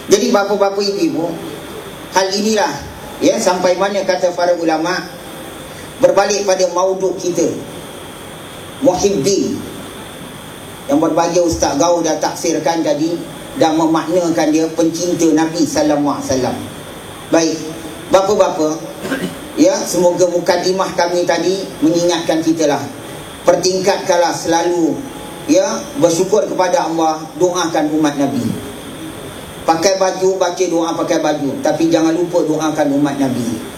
[SPEAKER 1] Jadi bapa-bapa ibu, hal inilah ya, sampai mana kata para ulama, berbalik pada mauduk kita, muhibbin, yang berbahagia Ustaz Gau dah taksirkan tadi dan memaknakan dia pencinta Nabi sallallahu alaihi wasallam. Baik, bapa-bapa, ya, semoga mukadimah kami tadi mengingatkan kita lah. Pertingkatkanlah selalu ya, bersyukur kepada Allah, doakan umat Nabi. Pakai baju, baca doa pakai baju, tapi jangan lupa doakan umat Nabi.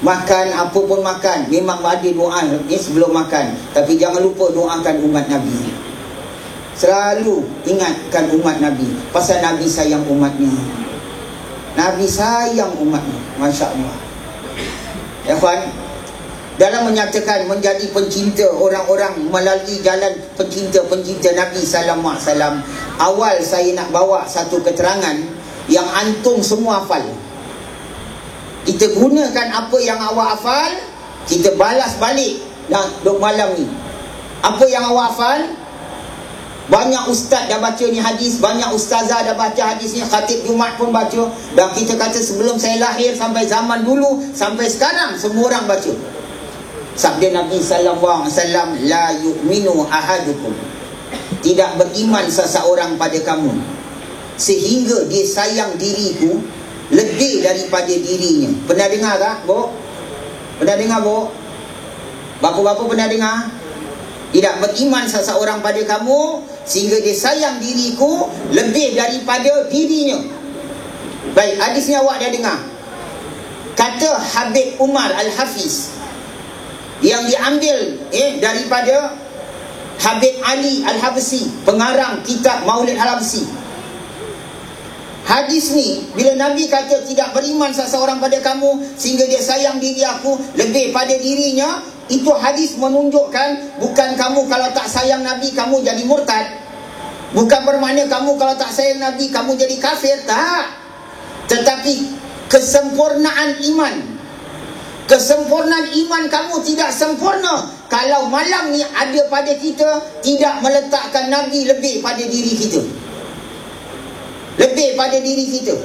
[SPEAKER 1] Makan apa pun makan, memang ada doa ni sebelum makan, tapi jangan lupa doakan umat Nabi. Selalu ingatkan umat Nabi, pasal Nabi sayang umatnya. Nabi sayang umatnya. Masya Allah. Ya kawan, dalam menyatakan menjadi pencinta orang-orang melalui jalan pencinta-pencinta Nabi sallallahu alaihi wasallam, awal saya nak bawa satu keterangan yang antum semua hafal. Kita gunakan apa yang awak hafal, kita balas balik dan duk malam ni. Apa yang awak hafal, banyak ustaz dah baca ni hadis, banyak ustazah dah baca hadis ni, khatib Jumaat pun baca, dan kita kata sebelum saya lahir sampai zaman dulu sampai sekarang semua orang baca. Sabda Nabi sallallahu alaihi wasallam, la yu'minu ahadukum tidak beriman seseorang pada kamu sehingga dia sayang diriku lebih daripada dirinya. Pernah dengar tak, Bo? Pernah dengar, Bo? Bapa-bapa pernah dengar? Tidak beriman seseorang pada kamu sehingga dia sayang diriku lebih daripada dirinya. Baik, hadis ni awak dah dengar. Kata Habib Umar Al-Hafiz yang diambil daripada Habib Ali Al-Habsi, pengarang kitab Maulid Al-Habsi. Hadis ni, bila Nabi kata tidak beriman seseorang pada kamu sehingga dia sayang diri aku lebih pada dirinya, itu hadis menunjukkan bukan kamu kalau tak sayang Nabi kamu jadi murtad. Bukan bermakna kamu kalau tak sayang Nabi kamu jadi kafir, tak. Tetapi kesempurnaan iman, kesempurnaan iman kamu tidak sempurna kalau malam ni ada pada kita tidak meletakkan Nabi lebih pada diri kita, lebih pada diri kita.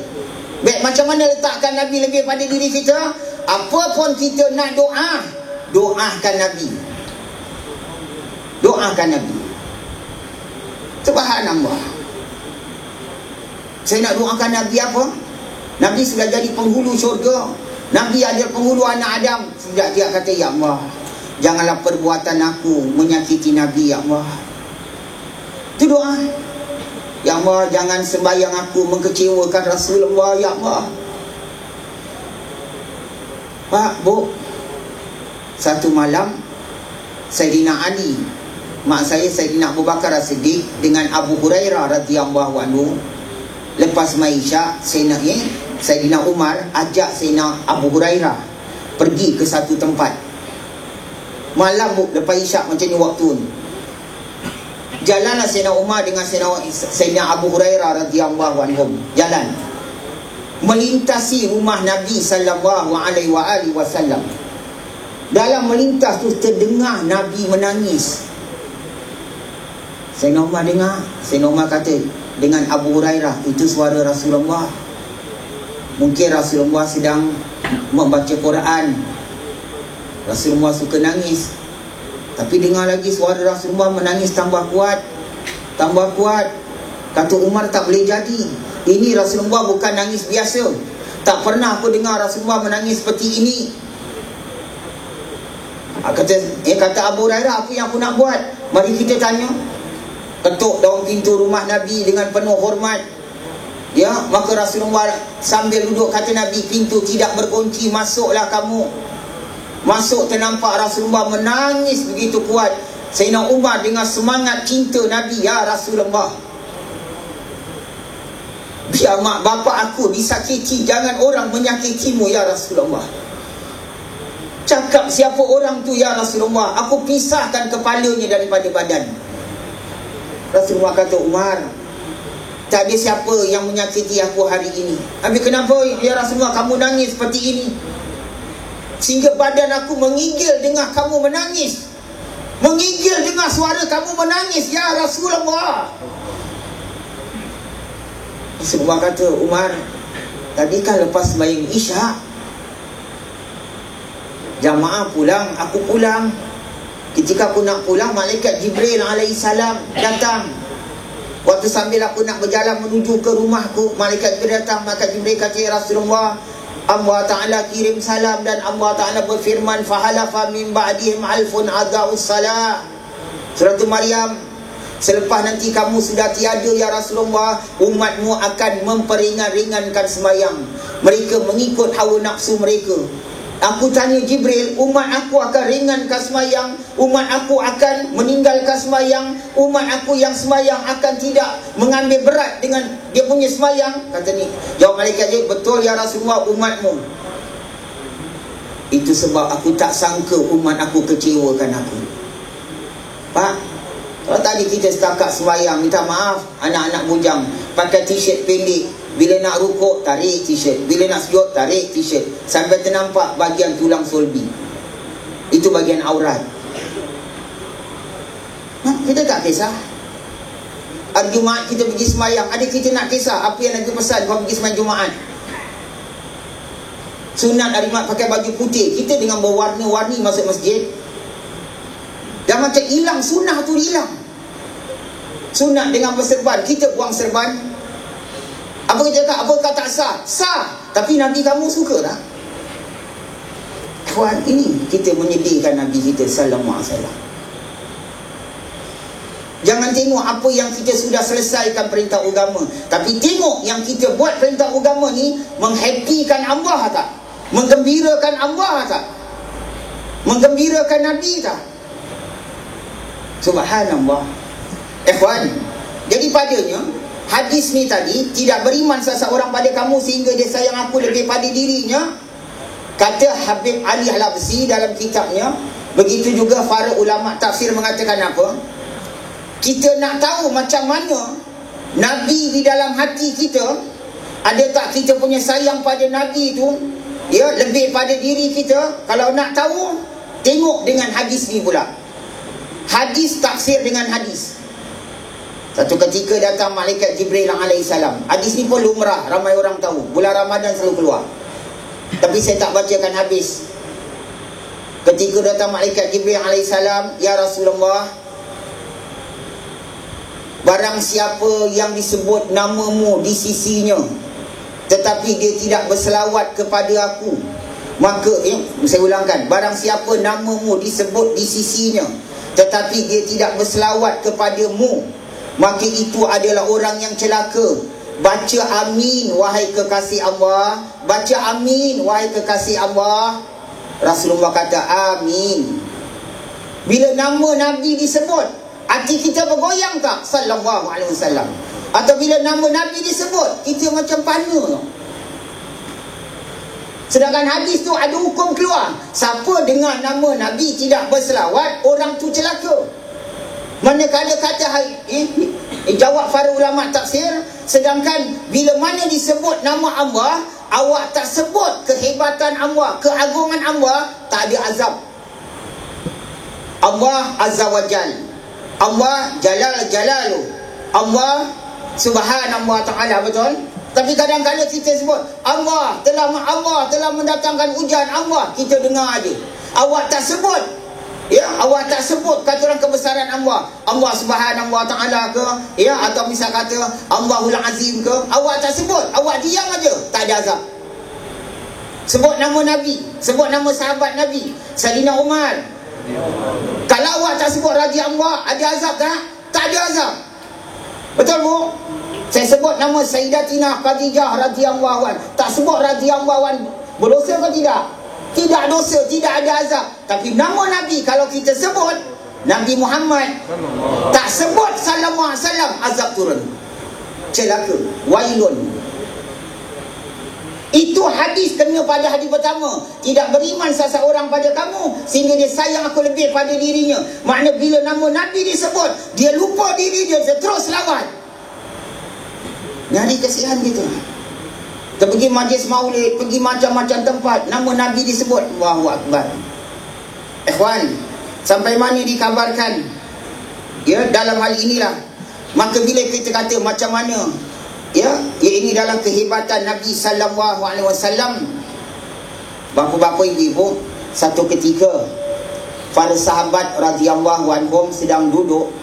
[SPEAKER 1] Baik, macam mana letakkan Nabi lebih pada diri kita? Apa pun kita nak doa, doakan Nabi, doakan Nabi. Subhanallah. Saya nak doakan Nabi apa? Nabi sudah jadi penghulu syurga, Nabi ada penghulu anak Adam. Sudah dia kata, ya Allah, janganlah perbuatan aku menyakiti Nabi, ya Allah. Itu doa. Ya Allah, jangan sembahyang aku mengkecewakan Rasulullah, ya Allah. Pak, Bu, satu malam Sayyidina Ali, mak saya Sayyidina Abu Bakar As-Siddiq dengan Abu Hurairah radhiyallahu anhu, lepas main isyak, Sayyidina Umar ajak Sayyidina Abu Hurairah pergi ke satu tempat. Malam, Bu, lepas isyak macam ni waktu ni. Jalanlah Sayyidina Umar dengan Sayyidina Abu Hurairah radhiyallahu anhum. Jalan melintasi rumah Nabi sallallahu alaihi wasallam. Dalam melintas tu terdengar Nabi menangis. Sayyidina Umar dengar. Sayyidina Umar kata dengan Abu Hurairah, itu suara Rasulullah. Mungkin Rasulullah sedang membaca Quran. Rasulullah suka nangis. Tapi dengar lagi suara Rasulullah menangis tambah kuat, tambah kuat. Kata Umar, tak boleh jadi. Ini Rasulullah bukan nangis biasa. Tak pernah aku dengar Rasulullah menangis seperti ini. Kata Abu Hurairah, apa yang aku nak buat? Mari kita tanya. Ketuk daun pintu rumah Nabi dengan penuh hormat. Ya, maka Rasulullah sambil duduk kata Nabi, pintu tidak berkunci, masuklah kamu. Masuk, ternampak Rasulullah menangis begitu kuat. Sayyidina Umar dengan semangat cinta Nabi, ya Rasulullah, biar mak bapak aku disakiti, jangan orang menyakitimu, ya Rasulullah. Cakap siapa orang tu, ya Rasulullah, aku pisahkan kepalanya daripada badan. Rasulullah kata, Umar, tak ada siapa yang menyakiti aku hari ini. Habis kenapa, ya Rasulullah, kamu nangis seperti ini? Sehingga badan aku menggigil dengar kamu menangis, menggigil dengar suara kamu menangis, ya Rasulullah. Rasulullah kata, Umar, tadi kan lepas sembahyang isyak, jamaah pulang, aku pulang. Ketika aku nak pulang, malaikat Jibril alaihissalam datang. Waktu sambil aku nak berjalan menuju ke rumahku, malaikat Jibril datang. Malaikat Jibril kata, ya Rasulullah, Allah Ta'ala kirim salam dan Allah Ta'ala berfirman, fahalafa min ba'dihim alfun adha'us salah. Surah Maryam, selepas nanti kamu sudah tiada, ya Rasulullah, umatmu akan memperingan-ringankan sembahyang. Mereka mengikut hawa nafsu mereka. Aku tanya Jibril, umat aku akan ringankan sembahyang, umat aku akan meninggalkan sembahyang, umat aku yang sembahyang akan tidak mengambil berat dengan dia punya sembahyang? Kata ni, jawab malaikat Jibril, betul ya Rasulullah, umatmu. Itu sebab aku tak sangka umat aku kecewakan aku. Pak, kalau tadi kita setakat sembahyang, minta maaf, anak-anak bujang pakai t-shirt pendek, bila nak rukuk tarik t-shirt, bila nak sujud tarik t-shirt, sampai ternampak bahagian tulang sulbi. Itu bahagian aurat. Kita tak kisah. Hari Jumaat kita pergi sembahyang, ada kita nak kisah apa yang Nabi pesan kalau pergi sembahyang Jumaat? Sunat hari Jumaat pakai baju putih, kita dengan berwarna-warni masuk masjid. Dan macam hilang sunnah tu, hilang. Sunat dengan berserban, kita buang serban. Apa kita cakap? Apakah tak sah? Sah. Tapi Nabi kamu suka tak? Kawan, ini kita menyedihkan Nabi kita sallallahu alaihi wasallam. Jangan tengok apa yang kita sudah selesaikan perintah agama, tapi tengok yang kita buat perintah agama ni menghappykan Allah tak? Menggembirakan Allah tak? Menggembirakan Nabi tak? Subhanallah. Ikhwan, jadi padanya hadis ni tadi, tidak beriman seseorang pada kamu sehingga dia sayang aku lebih pada dirinya, kata Habib Ali Al-Absi dalam kitabnya. Begitu juga para ulama tafsir mengatakan apa? Kita nak tahu macam mana Nabi di dalam hati kita. Ada tak kita punya sayang pada Nabi tu, ya, lebih pada diri kita? Kalau nak tahu, tengok dengan hadis ni pula. Hadis tafsir dengan hadis. Satu ketika datang malaikat Jibril alaihissalam. Hadis ni pun lumrah, ramai orang tahu. Bulan Ramadan selalu keluar, tapi saya tak bacakan habis. Ketika datang malaikat Jibril alaihissalam, ya Rasulullah, barang siapa yang disebut namamu di sisinya, tetapi dia tidak berselawat kepada aku, maka, saya ulangkan, barang siapa namamu disebut di sisinya, tetapi dia tidak berselawat kepadamu, maka itu adalah orang yang celaka. Baca amin wahai kekasih Allah. Baca amin wahai kekasih Allah. Rasulullah kata amin. Bila nama Nabi disebut, hati kita bergoyang tak? Sallallahu alaihi wasallam. Atau bila nama Nabi disebut, kita macam pana. Sedangkan hadis tu ada hukum keluar. Siapa dengar nama Nabi tidak berselawat, orang tu celaka. Manakala kata jawab para ulama tafsir, sedangkan bila mana disebut nama Allah, awak tak sebut kehebatan Allah, keagungan Allah, tak ada azab. Allah Azza wa Jal, Allah Jalal Jalalu, Allah Subhanahu wa ta'ala, betul? Tapi kadang-kadang kita sebut Allah telah mendatangkan hujan, Allah, kita dengar aja. Awak tak sebut, ya, awak tak sebut kata orang kebesaran Allah, Allah Subhanahu wa ta'ala ke, ya, atau misal kata Allahul Azim ke, awak tak sebut, awak diam aja, tak ada azab. Sebut nama Nabi, sebut nama sahabat Nabi, Sayyidina Umar. Kalau awak tak sebut radhiyallahu, ada azab tak? Tak ada azab. Betul bu? Saya sebut nama Sayyidatina Khadijah radhiyallahu anha, tak sebut radhiyallahu anha, berdosa ke tidak? Tidak dosa, tidak ada azab. Tapi nama Nabi kalau kita sebut Nabi Muhammad, tak sebut sallallahu alaihi wasallam, azab turun. Celaka, wailun. Itu hadis kena pada hadis pertama. Tidak beriman seseorang pada kamu sehingga dia sayang aku lebih pada dirinya. Makna bila nama Nabi disebut, dia lupa diri dia terus selawat. Nyari kesian gitu. Kita pergi majlis maulid, pergi macam-macam tempat, nama Nabi disebut, Allahu Akbar. Ikhwan, sampai mana dikabarkan, ya, dalam hal inilah. Maka bila kita kata macam mana, ya, ini dalam kehebatan Nabi sallallahu alaihi wasallam. Bapa-bapa, ibu-ibu, satu ketika para sahabat radhiyallahu anhum sedang duduk.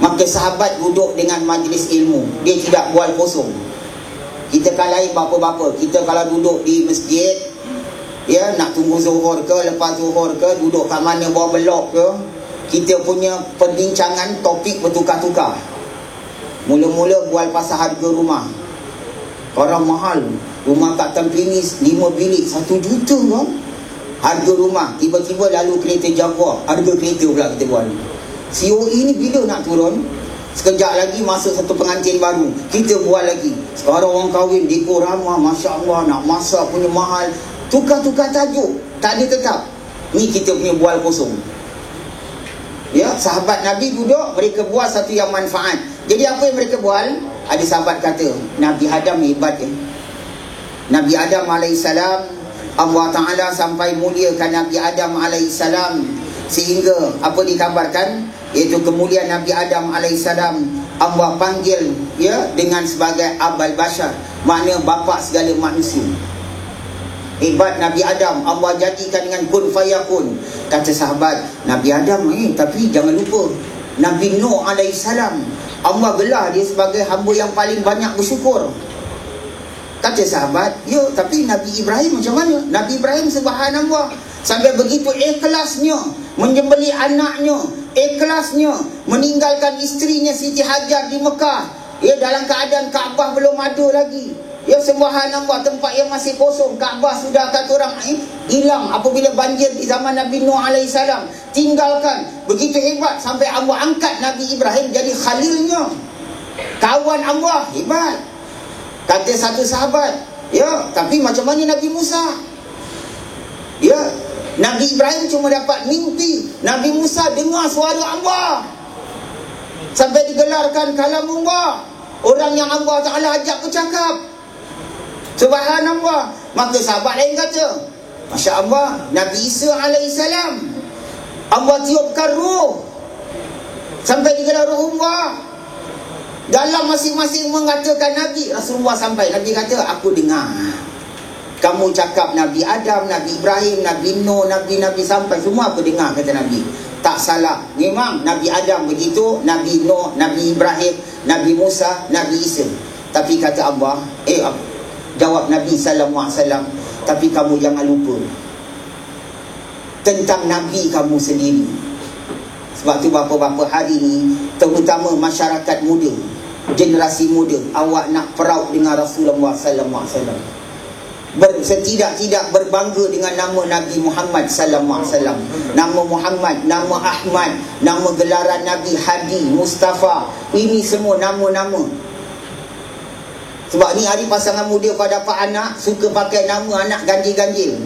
[SPEAKER 1] Maka sahabat duduk dengan majlis ilmu, dia tidak bual kosong. Kita kan lain bapa-bapa, kita kalau duduk di masjid, ya, nak tunggu zuhur ke, lepas zuhur ke, duduk kat mana bawah belok ke, kita punya perbincangan topik bertukar-tukar. Mula-mula bual pasal harga rumah. Orang mahal, rumah kat Tampines 5 bilik 1 juta kan? Harga rumah. Tiba-tiba lalu kereta Jaguar, harga kereta pula kita bual. COE ni bila nak turun? Sekejap lagi masuk satu pengantin baru, kita buat lagi. Sekarang orang kahwin, dekor ramah, Masya Allah, nak masak punya mahal. Tukar-tukar tajuk, tak ada tetap. Ni kita punya bual kosong. Ya, sahabat Nabi duduk, mereka buat satu yang manfaat. Jadi apa yang mereka buat? Ada sahabat kata, Nabi Adam hebat ya. Nabi Adam alaihissalam, Allah Ta'ala sampai muliakan Nabi Adam alaihissalam, sehingga apa dikabarkan, iaitu kemuliaan Nabi Adam alaihissalam, Allah panggil, ya, dengan sebagai Abul Bashar, makna bapa segala manusia. Hebat Nabi Adam, Allah jadikan dengan kun fayakun. Kata sahabat, Nabi Adam tapi jangan lupa, Nabi Nuh alaihissalam, Allah gelar dia sebagai hamba yang paling banyak bersyukur. Kata sahabat, ya, tapi Nabi Ibrahim macam mana? Nabi Ibrahim subhanallah, sampai begitu ikhlasnya menyembelih anaknya, ikhlasnya meninggalkan isterinya Siti Hajar di Mekah, ya, dalam keadaan Kaabah belum ada lagi. Ya, subhanallah, tempat yang masih kosong. Kaabah sudah kata orang hilang apabila banjir di zaman Nabi Nuh alaihissalam. Tinggalkan. Begitu hebat sampai Allah angkat Nabi Ibrahim jadi khalilnya, kawan Allah. Hebat. Kata satu sahabat, ya, tapi macam mana Nabi Musa? Ya, Nabi Ibrahim cuma dapat mimpi, Nabi Musa dengar suara Allah, sampai digelarkan kalamullah, orang yang Allah Ta'ala ajak bercakap. Subhanallah. Maka sahabat lain kata, Masya Allah, Nabi Isa alaihissalam, Allah tiupkan ruh sampai digelar ruh Allah. Dalam masing-masing mengatakan Nabi, Rasulullah sampai, Nabi kata, aku dengar kamu cakap Nabi Adam, Nabi Ibrahim, Nabi Nuh, Nabi-Nabi sampai, semua aku dengar, kata Nabi. Tak salah, memang Nabi Adam begitu, Nabi Nuh, Nabi Ibrahim, Nabi Musa, Nabi Isa. Tapi kata Allah, jawab Nabi SAW, tapi kamu jangan lupa tentang Nabi kamu sendiri. Sebab tu bapa-bapa hari ni, terutama masyarakat muda, generasi muda, awak nak proud dengan Rasulullah SAW. Setidak-tidak berbangga dengan nama Nabi Muhammad SAW. Nama Muhammad, nama Ahmad, nama gelaran Nabi Hadi, Mustafa. Ini semua nama-nama. Sebab ni hari pasangan muda kau dapat anak, suka pakai nama anak ganjil-ganjil.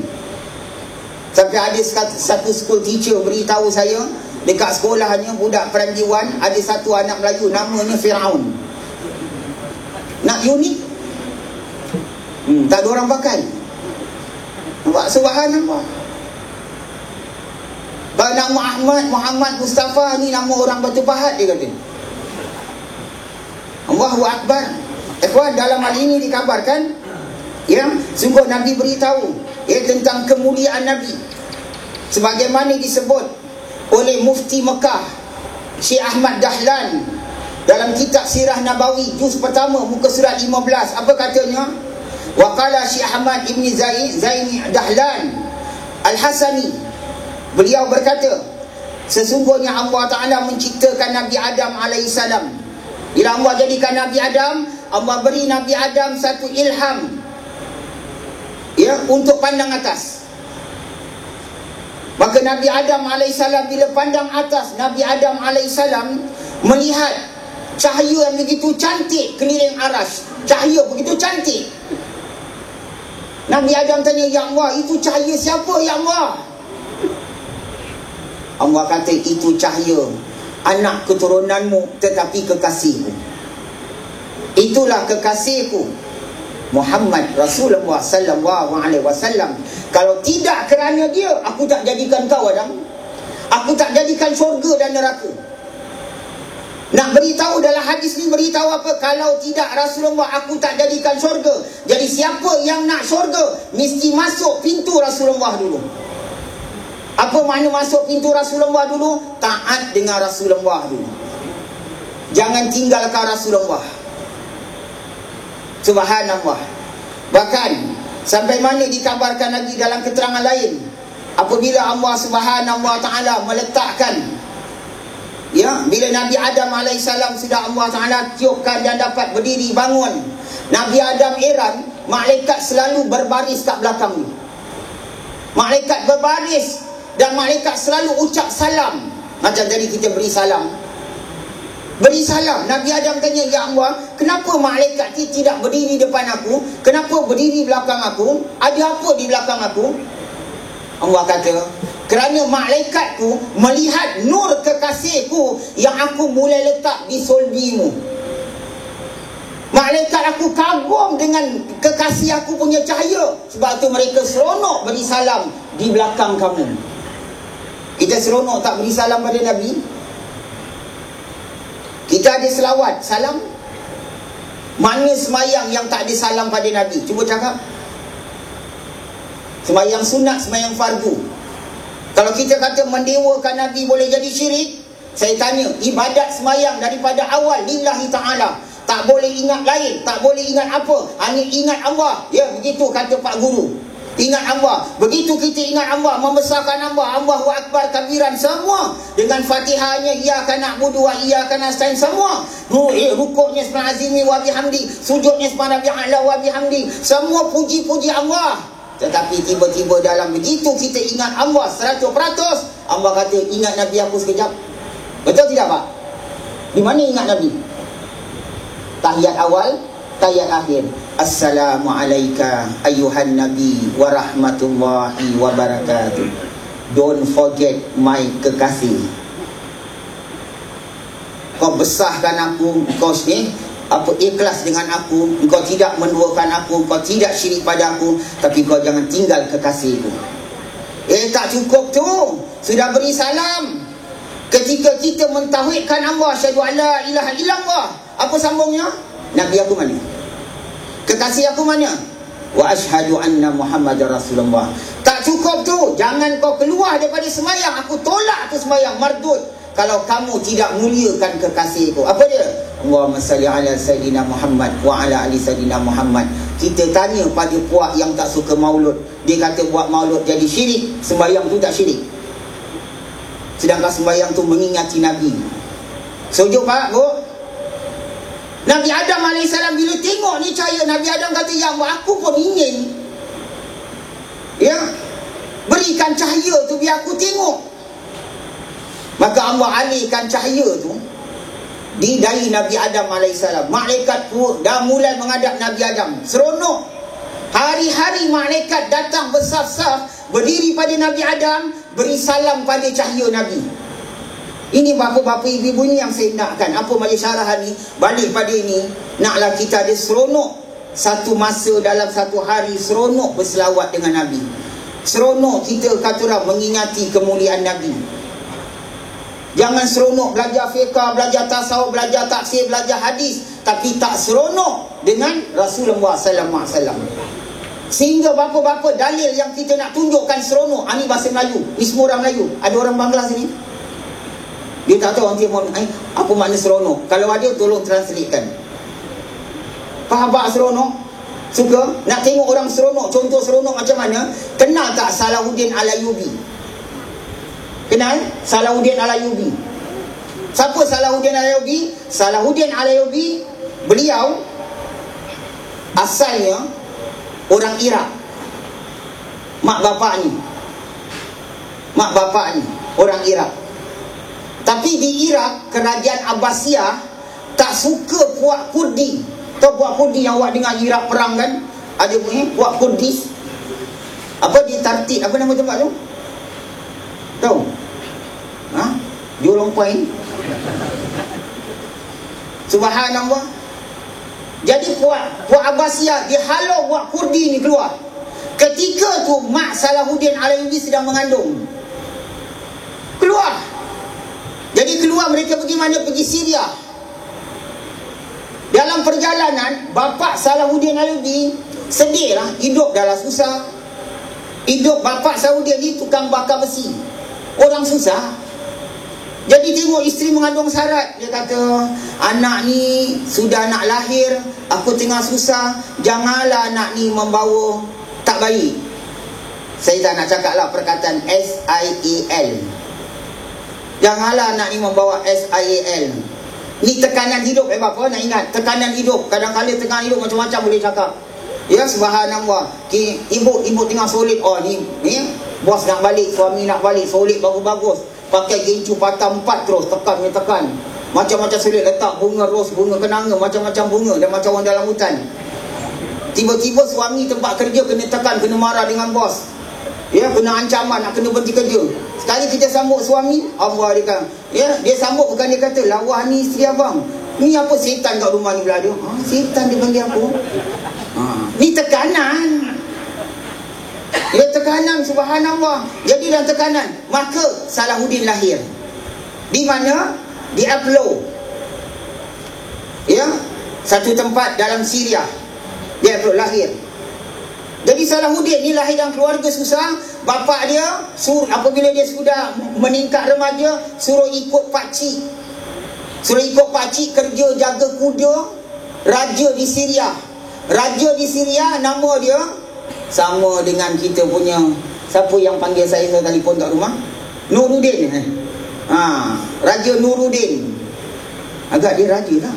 [SPEAKER 1] Sampai ada satu school teacher beritahu saya, dekat sekolahnya budak primary 1 ada satu anak Melayu namanya Firaun. Nak unik, tak ada orang pakai. Nampak? Subhanallah. Nama Ahmad, Muhammad, Mustafa ni nama orang Batu Pahat, dia kata. Allahu Akbar. Ikhwan, dalam hal ini dikabarkan, ya, sungguh Nabi beritahu, ya, tentang kemuliaan Nabi sebagaimana disebut oleh Mufti Mekah Syekh Ahmad Dahlan dalam kitab Sirah Nabawi juz pertama muka surat 15. Apa katanya? Waqala Syekh Ahmad Ibn Zaini Dahlan Al-Hasani, beliau berkata, sesungguhnya Allah Ta'ala menciptakan Nabi Adam alaihissalam. Bila Allah jadikan Nabi Adam, Allah beri Nabi Adam satu ilham, ya, untuk pandang atas. Maka Nabi Adam alaihissalam bila pandang atas, Nabi Adam alaihissalam melihat cahaya yang begitu cantik keliling arash. Cahaya begitu cantik. Nabi Adam tanya, ya Allah, itu cahaya siapa ya Allah? Allah kata, itu cahaya anak keturunanmu tetapi kekasihku. Itulah kekasihku Muhammad Rasulullah sallallahu alaihi wasallam. Kalau tidak kerana dia, aku tak jadikan kau Adam. Aku tak jadikan syurga dan neraka. Nak beritahu dalam hadis ni, beritahu apa? Kalau tidak Rasulullah, aku tak jadikan syurga. Jadi siapa yang nak syurga, mesti masuk pintu Rasulullah dulu. Apa makna masuk pintu Rasulullah dulu? Taat dengan Rasulullah dulu. Jangan tinggalkan Rasulullah. Subhanallah. Bahkan sampai mana dikabarkan lagi dalam keterangan lain, apabila Allah Subhanahu Wa Taala meletakkan, ya, bila Nabi Adam alaihissalam sudah Allah Ta'ala tiupkan dan dapat berdiri bangun, Nabi Adam heran, malaikat selalu berbaris kat belakang ni. Malaikat berbaris dan malaikat selalu ucap salam. Macam tadi kita beri salam, beri salam. Nabi Adam tanya, ya Allah, kenapa malaikat ni tidak berdiri depan aku? Kenapa berdiri belakang aku? Ada apa di belakang aku? Allah kata, kerana malaikatku melihat nur kekasihku yang aku mulai letak di solbimu. Malaikat aku kagum dengan kekasih aku punya cahaya. Sebab tu mereka seronok beri salam di belakang kamu. Kita seronok tak beri salam pada Nabi? Kita ada selawat, salam. Mana semayang yang tak ada salam pada Nabi? Cuba cakap. Semayang sunat, semayang fardu. Kalau kita kata mendewakan Nabi boleh jadi syirik, Saya tanya, ibadat semayang daripada awal lillahi ta'ala, tak boleh ingat lain, tak boleh ingat apa, hanya ingat Allah. Ya, begitu kata Pak Guru. Ingat Allah. Begitu kita ingat Allah, membesarkan Allah, Allahu Akbar kabiran semua, dengan Fatihahnya iyyaka na'budu wa iyyaka nasta'in semua. Rukuknya subhana azimi wa bihamdi, sujudnya subhana bi'ala wa bihamdi, semua puji-puji Allah. Tetapi tiba-tiba dalam begitu kita ingat Allah 100%, Allah kata ingat Nabi aku sekejap. Betul tidak Pak? Di mana ingat Nabi? Tahiyat awal, tahiyat akhir. Assalamualaikum ayuhan Nabi wa rahmatullahi wa barakatuh. Don't forget my kekasih. Kau besarkan aku, kau ikhlas dengan aku, kau tidak menduakan aku, kau tidak syirik pada aku, tapi kau jangan tinggal kekasihku. Tak cukup tu, sudah beri salam. Ketika kita mentauhidkan Allah, asyhadu an la ilaha illallah, apa sambungnya? Nabi aku mana? Kekasih aku mana? Wa asyhadu anna Muhammadar Rasulullah. Tak cukup tu, jangan kau keluar daripada semayang. Aku tolak tu semayang mardud kalau kamu tidak muliakan kekasihku. Apa dia? Allahumma salli ala Sayyidina Muhammad wa ala ali Sayyidina Muhammad. Kita tanya pada puak yang tak suka maulud, dia kata buat maulud jadi syirik. Sembahyang tu tak syirik, sedangkan sembahyang tu mengingati Nabi. Setuju Pak Bu? Nabi Adam AS bila tengok ni cahaya, Nabi Adam kata, ya Allah, aku pun ingin berikan cahaya tu biar aku tengok. Maka Allah alihkan cahaya tu dari Nabi Adam AS. Malaikat pun dah mulai menghadap Nabi Adam. Seronok. Hari-hari malaikat datang bersaf-saf, berdiri pada Nabi Adam, beri salam pada cahaya Nabi. Ini bapa-bapa ibu-ibu ni yang saya nakkan. Apa majlis syarahan ni, balik pada ini, naklah kita ada seronok satu masa dalam satu hari, seronok berselawat dengan Nabi. Seronok kita kata orang mengingati kemuliaan Nabi. Jangan seronok belajar fiqah, belajar tasawuf, belajar tafsir, belajar hadis, tapi tak seronok dengan Rasulullah sallallahu alaihi wasallam. Sehingga bapa-bapa dalil yang kita nak tunjukkan seronok, ini bahasa Melayu, ni semua orang Melayu. Ada orang Bangla sini? Dia tak tahu orang Timur apa makna seronok. Kalau ada tolong translatekan. Faham tak seronok? Suka? Nak tengok orang seronok, contoh seronok macam mana? Kenal tak Salahuddin Al-Ayyubi? Kenal? Salahuddin Al-Ayyubi. Siapa Salahuddin Al-Ayyubi? Salahuddin Al-Ayyubi, beliau asalnya orang Iraq. Mak bapak ni orang Iraq. Tapi di Iraq, kerajaan Abbasiyah tak suka puak Kurdi. Tahu puak Kurdi yang awak dengar Iraq perang kan? Ada puak Kurdi. Apa di Tartib, apa nama tempat tu? Tahu? Jurong Point. Subhanallah. Jadi puak Abbasiyah dihalau puak Kurdi ni keluar. Ketika tu mak Salahuddin Al-Ayyubi sedang mengandung. Keluar. Jadi keluar, mereka pergi mana? Pergi Syria. Dalam perjalanan, bapa Salahuddin Al-Ayyubi sedih lah, hidup dah susah. Hidup bapa Salahuddin ni tukang bakar besi, orang susah. Jadi tengok isteri mengandung syarat, dia kata, anak ni sudah nak lahir, aku tengah susah, janganlah anak ni membawa tak baik. Saya tak nak cakap lah perkataan SIAL. Janganlah anak ni membawa SIAL. Ni tekanan hidup bapa, nak ingat, tekanan hidup. Kadang-kadang tekanan hidup macam-macam boleh cakap. Ya, subhanallah. Ibu tengah solid. Oh ni bos nak balik, suami nak balik, solid bagus-bagus. Pakai gincu patah 4 terus, tekan. Macam-macam solid, letak bunga ros, bunga kenanga, macam-macam bunga, dan macam orang dalam hutan. Tiba-tiba suami tempat kerja kena tekan, kena marah dengan bos. Ya, kena ancaman, nak kena berhenti kerja. Sekali kita sambut suami, Allah dia kata, dia sambut bukan dia kata, lawa ni isteri abang. Ni apa setan kat rumah ni pula dia? Setan dia panggil aku. Ni tekanan. Dia tekanan, subhanallah. Jadi dalam tekanan, maka Salahuddin lahir. Di mana? Di Aplo. Ya, satu tempat dalam Syria. Dia Aplo lahir. Jadi Salahuddin ni lahir dalam keluarga susah. Bapa dia suruh, apabila dia sudah meningkat remaja, suruh ikut pakcik. Suruh ikut pakcik kerja jaga kuda raja di Syria. Raja di Syria nama dia sama dengan kita punya, siapa yang panggil saya telefon kat rumah? Nuruddin. Raja Nuruddin. Agak dia raja lah.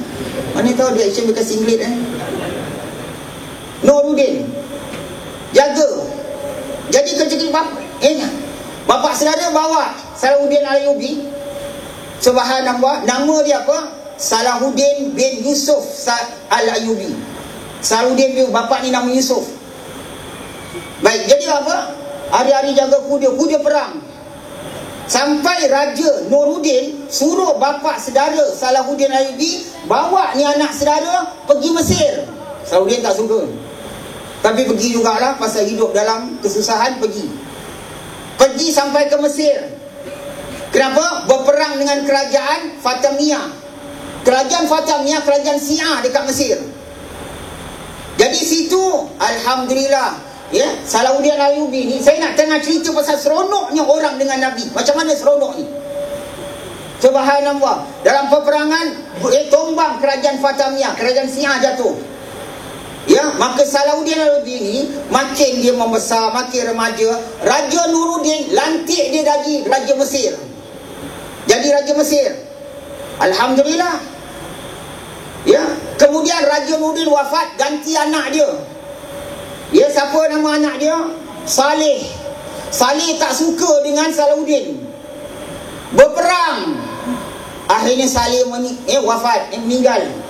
[SPEAKER 1] Mana tahu dia action bekas singlet Nuruddin. Jaga. Jadi kerja bapa saudara bawa Salahuddin Ayyubi. Subhanallah, nama dia apa? Salahuddin bin Yusuf Al-Ayyubi. Salahuddin bin bapa ni nama Yusuf. Baik, jadi apa? Hari-hari jaga kuda perang. Sampai Raja Nuruddin suruh bapa saudara Salahuddin Ayyubi bawa ni anak saudara pergi Mesir. Salahuddin tak suka. Tapi pergi jugalah, pasal hidup dalam kesusahan, pergi sampai ke Mesir. Kenapa? Berperang dengan kerajaan Fatimiyah. Kerajaan Fatimiyah, kerajaan Syiah dekat Mesir. Jadi situ alhamdulillah, ya, Salahuddin Ayyubi ni, saya nak tengah cerita pasal seronoknya orang dengan Nabi. Macam mana seronok ni? Subhanallah, dalam peperangan tombang kerajaan Fatimiyah, kerajaan Syiah jatuh. Ya, maka Salahuddin Ayyubi ni makin dia membesar, makin remaja, Raja Nuruddin lantik dia jadi Raja Mesir. Jadi Raja Mesir. Alhamdulillah. Ya, kemudian Raja Nuruddin wafat, ganti anak dia. Ya, siapa nama anak dia? Saleh. Saleh tak suka dengan Salahuddin. Berperang. Akhirnya Saleh wafat, meninggal.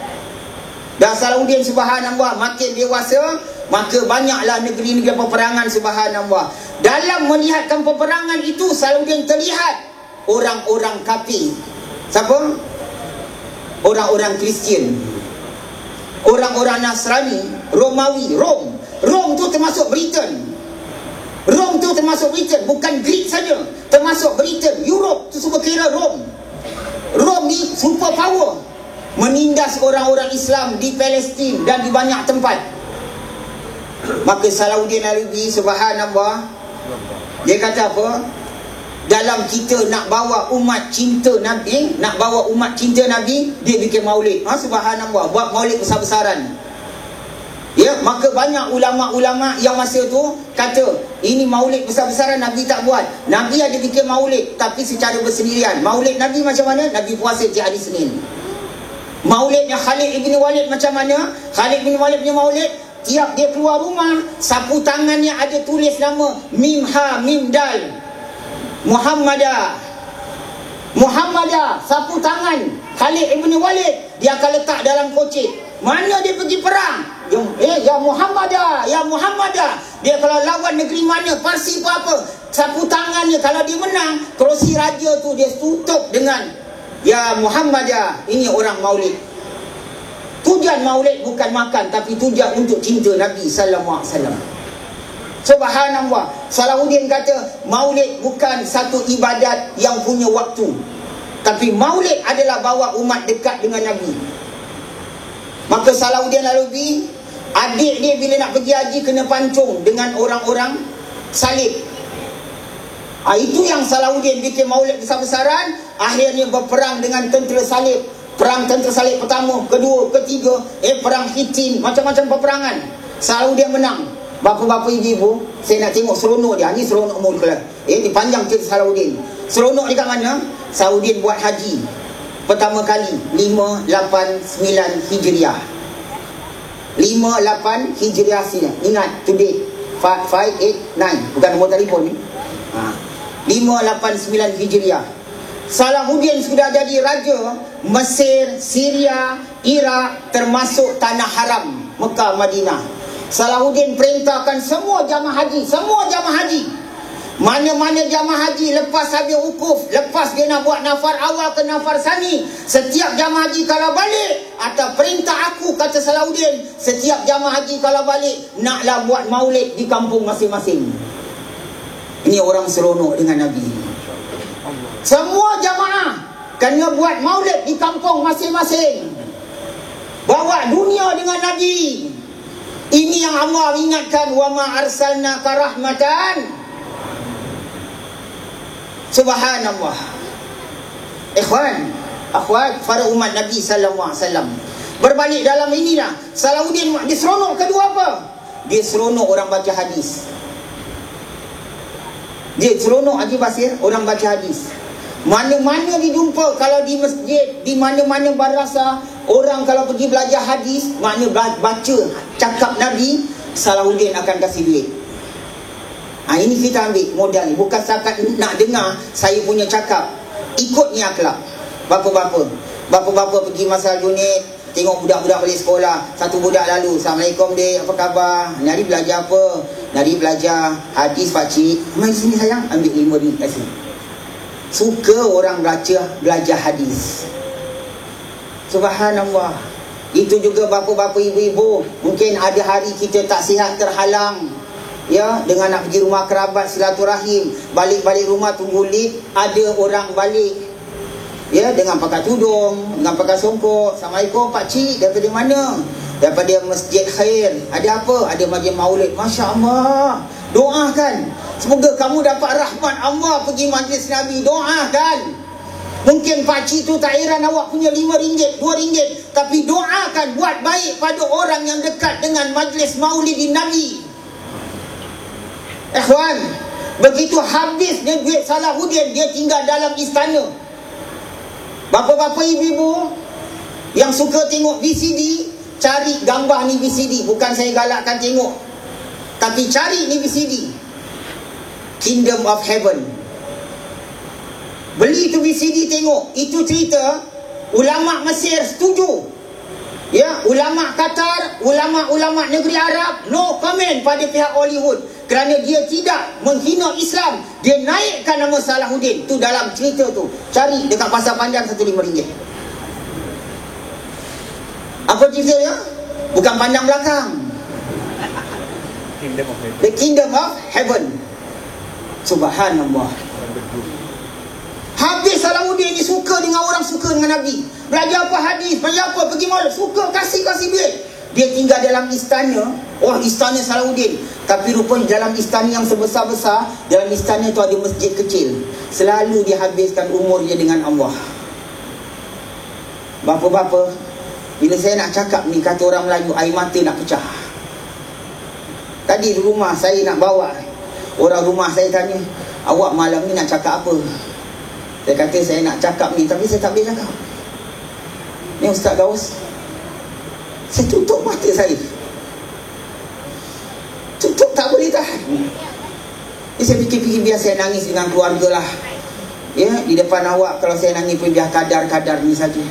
[SPEAKER 1] Dan Salahuddin subhanallah makin dewasa, maka banyaklah negeri-negeri peperangan subhanallah. Dalam melihatkan peperangan itu, Salahuddin terlihat orang-orang kafir. Siapa? Orang-orang Kristian, orang-orang Nasrani, Romawi, Rom tu termasuk Britain. Rom tu termasuk Britain, bukan Greek saja, termasuk Britain, Europe tu semua kira Rom. Rom ni super power, menindas orang-orang Islam di Palestin dan di banyak tempat. Maka Salahuddin Ayyubi subhanallah, dia kata apa? Dalam kita nak bawa umat cinta Nabi, dia bikin maulid. Subhanallah, buat maulid besar-besaran. Ya, maka banyak ulama-ulama yang masa tu kata ini maulid besar-besaran Nabi tak buat. Nabi ada bikin maulid tapi secara bersendirian. Maulid Nabi macam mana? Nabi puasa tiap hari Senin. Maulidnya Khalid bin Walid macam mana? Khalid bin Walid punya maulid, tiap dia keluar rumah, sapu tangannya ada tulis nama Mim Ha Mim Dal Muhammadah, sapu tangan Khalid bin Walid, dia akan letak dalam kocik. Mana dia pergi perang, ya Muhammadah, dia kalau lawan negeri mana, Parsi apa, sapu tangannya. Kalau dia menang, kerusi raja tu dia tutup dengan ya Muhammadah. Ini orang maulid. Tujuan maulid bukan makan, tapi tujuan untuk cinta Nabi sallallahu alaihi wasallam. Subhanallah, Salahuddin kata maulid bukan satu ibadat yang punya waktu, tapi maulid adalah bawa umat dekat dengan Nabi. Maka Salahuddin Ayyubi, adik dia bila nak pergi haji kena pancung dengan orang-orang salib. Itu yang Salahuddin bikin maulid besar-besaran. Akhirnya berperang dengan tentera salib. Perang tentera salib pertama, kedua, ketiga, perang Hittin, macam-macam peperangan. Salahuddin menang. Bapa-bapa, ibu-ibu, saya nak tengok seronok dia. Ni seronok mula kelas. Dipanjang cerita Salahuddin. Seronok dekat mana? Salahuddin buat haji pertama kali 589 Hijriah. 58 Hijriah sini. Ingat tu date 589, bukan nombor telefon ni. 589 Hijriah. Salahuddin sudah jadi raja Mesir, Syria, Iraq, termasuk tanah haram Mekah, Madinah. Salahuddin perintahkan semua jamaah haji, mana-mana jamaah haji lepas habis wukuf, lepas dia nak buat nafar awal ke nafar sani, setiap jamaah haji kalau balik, atas perintah aku, kata Salahuddin, setiap jamaah haji kalau balik naklah buat maulid di kampung masing-masing. Ini orang seronok dengan Nabi. Semua jamaah kena buat maulid di kampung masing-masing, bawa dunia dengan Nabi. Ini yang Allah ingatkan, wa ma arsalnaka rahmatan. Subhanallah. Ikhwan, akhwat, para umat Nabi sallallahu alaihi wasallam. Berbalik dalam inilah, Salahuddin dia seronok kedua apa? Dia seronok orang baca hadis. Dia seronok Haji Basir orang baca hadis. Mana-mana dijumpa, kalau di masjid, di mana-mana madrasah, orang kalau pergi belajar hadis, maknanya baca cakap Nabi, Salahuddin akan kasih duit. Ini kita ambil modal ni. Bukan setakat nak dengar saya punya cakap. Ikut ni akhlak. Bapa-bapa pergi masa Junid, tengok budak-budak balik sekolah. Satu budak lalu, Assalamualaikum dek, apa khabar? Nari belajar apa? Nari belajar hadis pakcik. Mari sini sayang, ambil RM5 kasih. Suka orang belajar hadis. Subhanallah. Itu juga bapa-bapa, ibu-ibu, mungkin ada hari kita tak sihat, terhalang, ya, dengan nak pergi rumah kerabat, silaturahim, balik-balik rumah tunggu lift, ada orang balik, ya, dengan pakai tudung, dengan pakai songkok. Assalamualaikum pakcik, daripada mana? Daripada Masjid Khair. Ada apa? Ada majlis maulid. Masya Allah. Doakan, semoga kamu dapat rahmat Allah pergi majlis Nabi. Doakan. Mungkin pakcik tu tak heran awak punya RM5, RM2, tapi doakan, buat baik pada orang yang dekat dengan majlis maulidin Nabi. Ikhwan, begitu habisnya duit Salahuddin, dia tinggal dalam istana. Bapa-bapa, ibu-ibu yang suka tengok VCD, cari gambar ni VCD. Bukan saya galakkan tengok, tapi cari ni VCD, Kingdom of Heaven. Beli tu VCD, tengok. Itu cerita ulama Mesir setuju, ya, ulama Qatar, ulama-ulama negeri Arab no comment pada pihak Hollywood kerana dia tidak menghina Islam. Dia naikkan nama Salahuddin. Tu dalam cerita tu, cari dekat Pasar Panjang, RM1 apa cerita dia? Bukan pandang belakang, The Kingdom of Heaven. Subhanallah. Habis Salahuddin ni suka dengan orang, suka dengan Nabi. Belajar apa hadis, belajar apa, pergi maulid, suka, kasih duit. Dia tinggal dalam istana. Istana Salahuddin. Tapi rupanya dalam istana yang sebesar-besar, dalam istana tu ada masjid kecil. Selalu dia habiskan umurnya dengan Allah. Bapa-bapa, bila saya nak cakap ni, kata orang Melayu, air mata nak pecah. Tadi di rumah saya nak bawa, orang rumah saya tanya, awak malam ni nak cakap apa? Saya kata saya nak cakap ni, tapi saya tak boleh cakap. Ni Ustaz Gaus, saya tutup mata saya, tutup, tak boleh tahan. Jadi saya fikir-fikir, biar saya nangis dengan keluarga lah, ya, di depan awak. Kalau saya nangis pun biar kadar-kadar ni saja.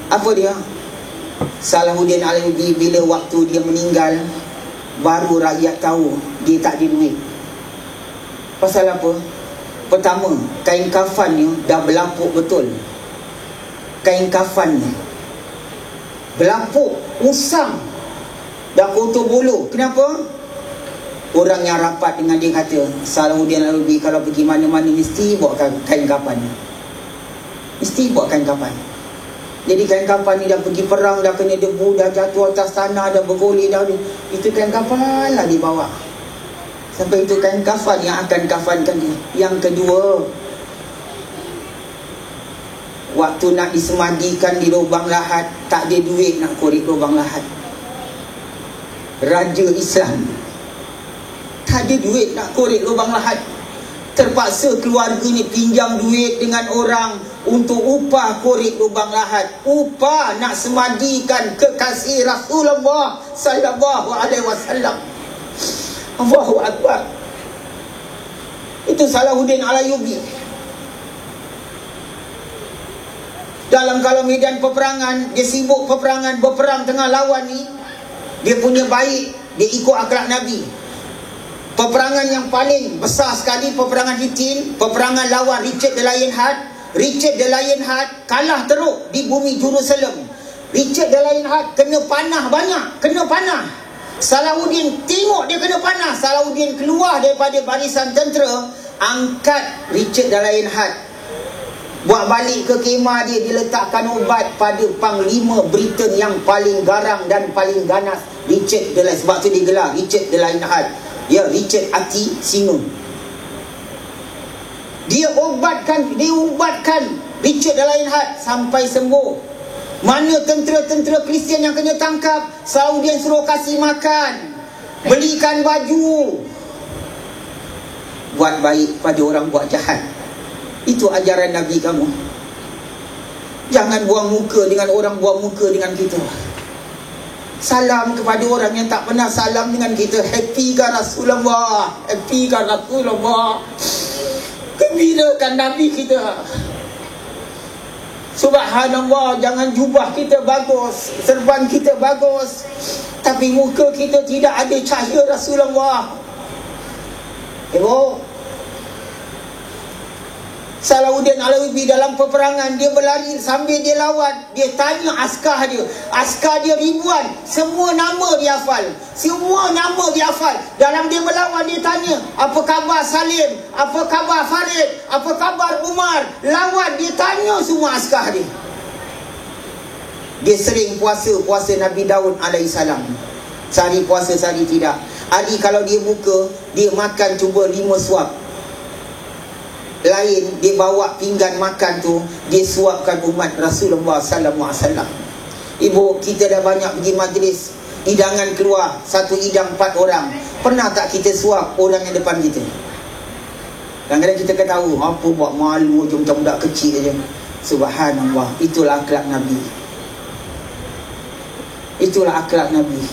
[SPEAKER 1] Apa dia? Salahuddin Alayubi, bila waktu dia meninggal, baru rakyat tahu dia tak ada duit. Pasal apa? Pertama, kain kafannya dah berlapuk betul. Kain kafannya berlapuk, usang, dah kotor buluh. Kenapa? Orang yang rapat dengan dia kata, Salahuddin Alayubi kalau pergi mana-mana mesti bawa kain kafan. Mesti bawa kain kafan. Jadi kain kafan ni dah pergi perang, dah kena debu, dah jatuh atas tanah, dah bergolek, dah itu kain kafan lah dibawa. Sampai itu kain kafan yang akan kafankan dia. Yang kedua, waktu nak disemadikan di lubang lahat, tak ada duit nak korek lubang lahat. Raja Islam tak ada duit nak korek lubang lahat. Terpaksa keluarganya pinjam duit dengan orang untuk upah korek lubang lahat. Upah nak semadikan kekasih Rasulullah sallallahu alaihi wasallam. Allahu Akbar. Itu Salahuddin Alayubi. Dalam kalau medan peperangan, dia sibuk peperangan, berperang tengah lawan ni, dia punya baik, dia ikut akhlak Nabi. Peperangan yang paling besar sekali, peperangan Hittin, peperangan lawan Richard the Lionheart. Richard the Lionheart kalah teruk di bumi Jerusalem. Richard the Lionheart kena panah banyak, kena panah. Salahuddin tengok dia kena panah. Salahuddin keluar daripada barisan tentera, angkat Richard the Lionheart, Buat balik ke kemah dia, diletakkan ubat pada Panglima Britain yang paling garang dan paling ganas, Richard the Lion. Sebab tu dia gelar Richard the Lionheart. Ya, Richard hati singa. Dia ubatkan Richard the Lionheart sampai sembuh. Mana tentera-tentera Kristian yang kena tangkap, Saudian suruh kasih makan, belikan baju. Buat baik pada orang buat jahat. Itu ajaran Nabi kamu. Jangan buang muka dengan orang buang muka dengan kita. Salam kepada orang yang tak pernah salam dengan kita. Happy kan Rasulullah? Happy kan Rasulullah? Gembirakan Nabi kita. Subhanallah, jangan jubah kita bagus, serban kita bagus, tapi muka kita tidak ada cahaya Rasulullah. Tengok Salahuddin Alawi dalam peperangan, dia berlari sambil dia lawat, dia tanya askar dia ribuan, semua nama dia hafal, dalam dia melawan dia tanya, apa khabar Salim, apa khabar Farid, apa khabar Umar, lawan dia tanya semua askar dia. Dia sering puasa Nabi Daud alaihissalam, sehari puasa sehari tidak. Ali kalau dia buka, dia makan cuba 5 suap. Lain dia bawa pinggan makan tu, dia suapkan umat Rasulullah sallallahu alaihi wasallam. Ibu, kita dah banyak pergi majlis, hidangan keluar, satu hidang 4 orang. Pernah tak kita suap orang yang depan kita? Kadang-kadang kita ketahu, apa buat malu macam budak kecil aja. Subhanallah, itulah akhlak Nabi. Itulah akhlak Nabi.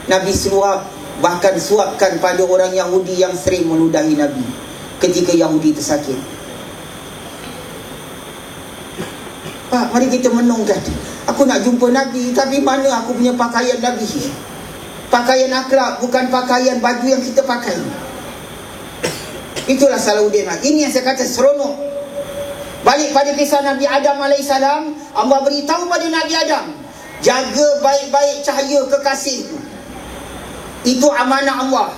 [SPEAKER 1] Nabi suap, bahkan suapkan pada orang Yahudi yang sering meludahi Nabi ketika Yahudi tersakit. Pak, mari kita menungkan. Aku nak jumpa Nabi, tapi mana aku punya pakaian Nabi? Pakaian akhlak, bukan pakaian baju yang kita pakai. Itulah Salahuddin. Ini yang saya kata seronok. Balik pada kisah Nabi Adam alaihissalam, Allah beritahu pada Nabi Adam, jaga baik-baik cahaya kekasihku. Itu amanah Allah.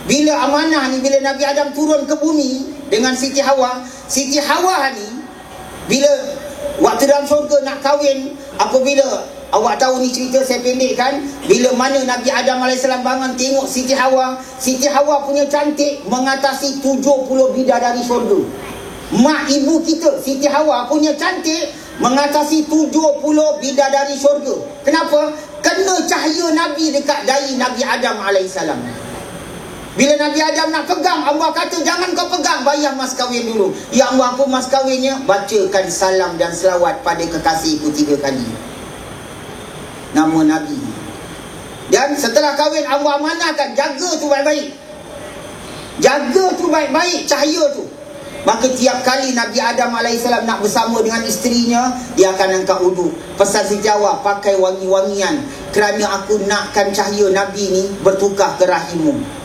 [SPEAKER 1] Bila amanah ni, bila Nabi Adam turun ke bumi dengan Siti Hawa ni, bila waktu dalam syurga nak kahwin, apabila awak tahu ni cerita saya pendekkan, bila mana Nabi Adam AS bangun tengok Siti Hawa punya cantik mengatasi 70 bidadari syurga. Mak ibu kita Siti Hawa punya cantik mengatasi 70 bidadari syurga. Kenapa? Kena cahaya Nabi dekat dahi Nabi Adam AS. Bila Nabi Adam nak pegang, Allah kata jangan kau pegang, bayar mas kahwin dulu. Ya Allah, apa mas kahwinnya? Bacakan salam dan selawat pada kekasihku 3 kali. Nama Nabi. Dan setelah kahwin, Allah amanahkan, jaga tu baik-baik. Jaga tu baik-baik, cahaya tu. Maka tiap kali Nabi Adam AS nak bersama dengan isterinya, dia akan angkat uduk. Pesan Siti Hawa, pakai wangi-wangian, kerana aku nakkan cahaya Nabi ni bertukar ke rahimmu.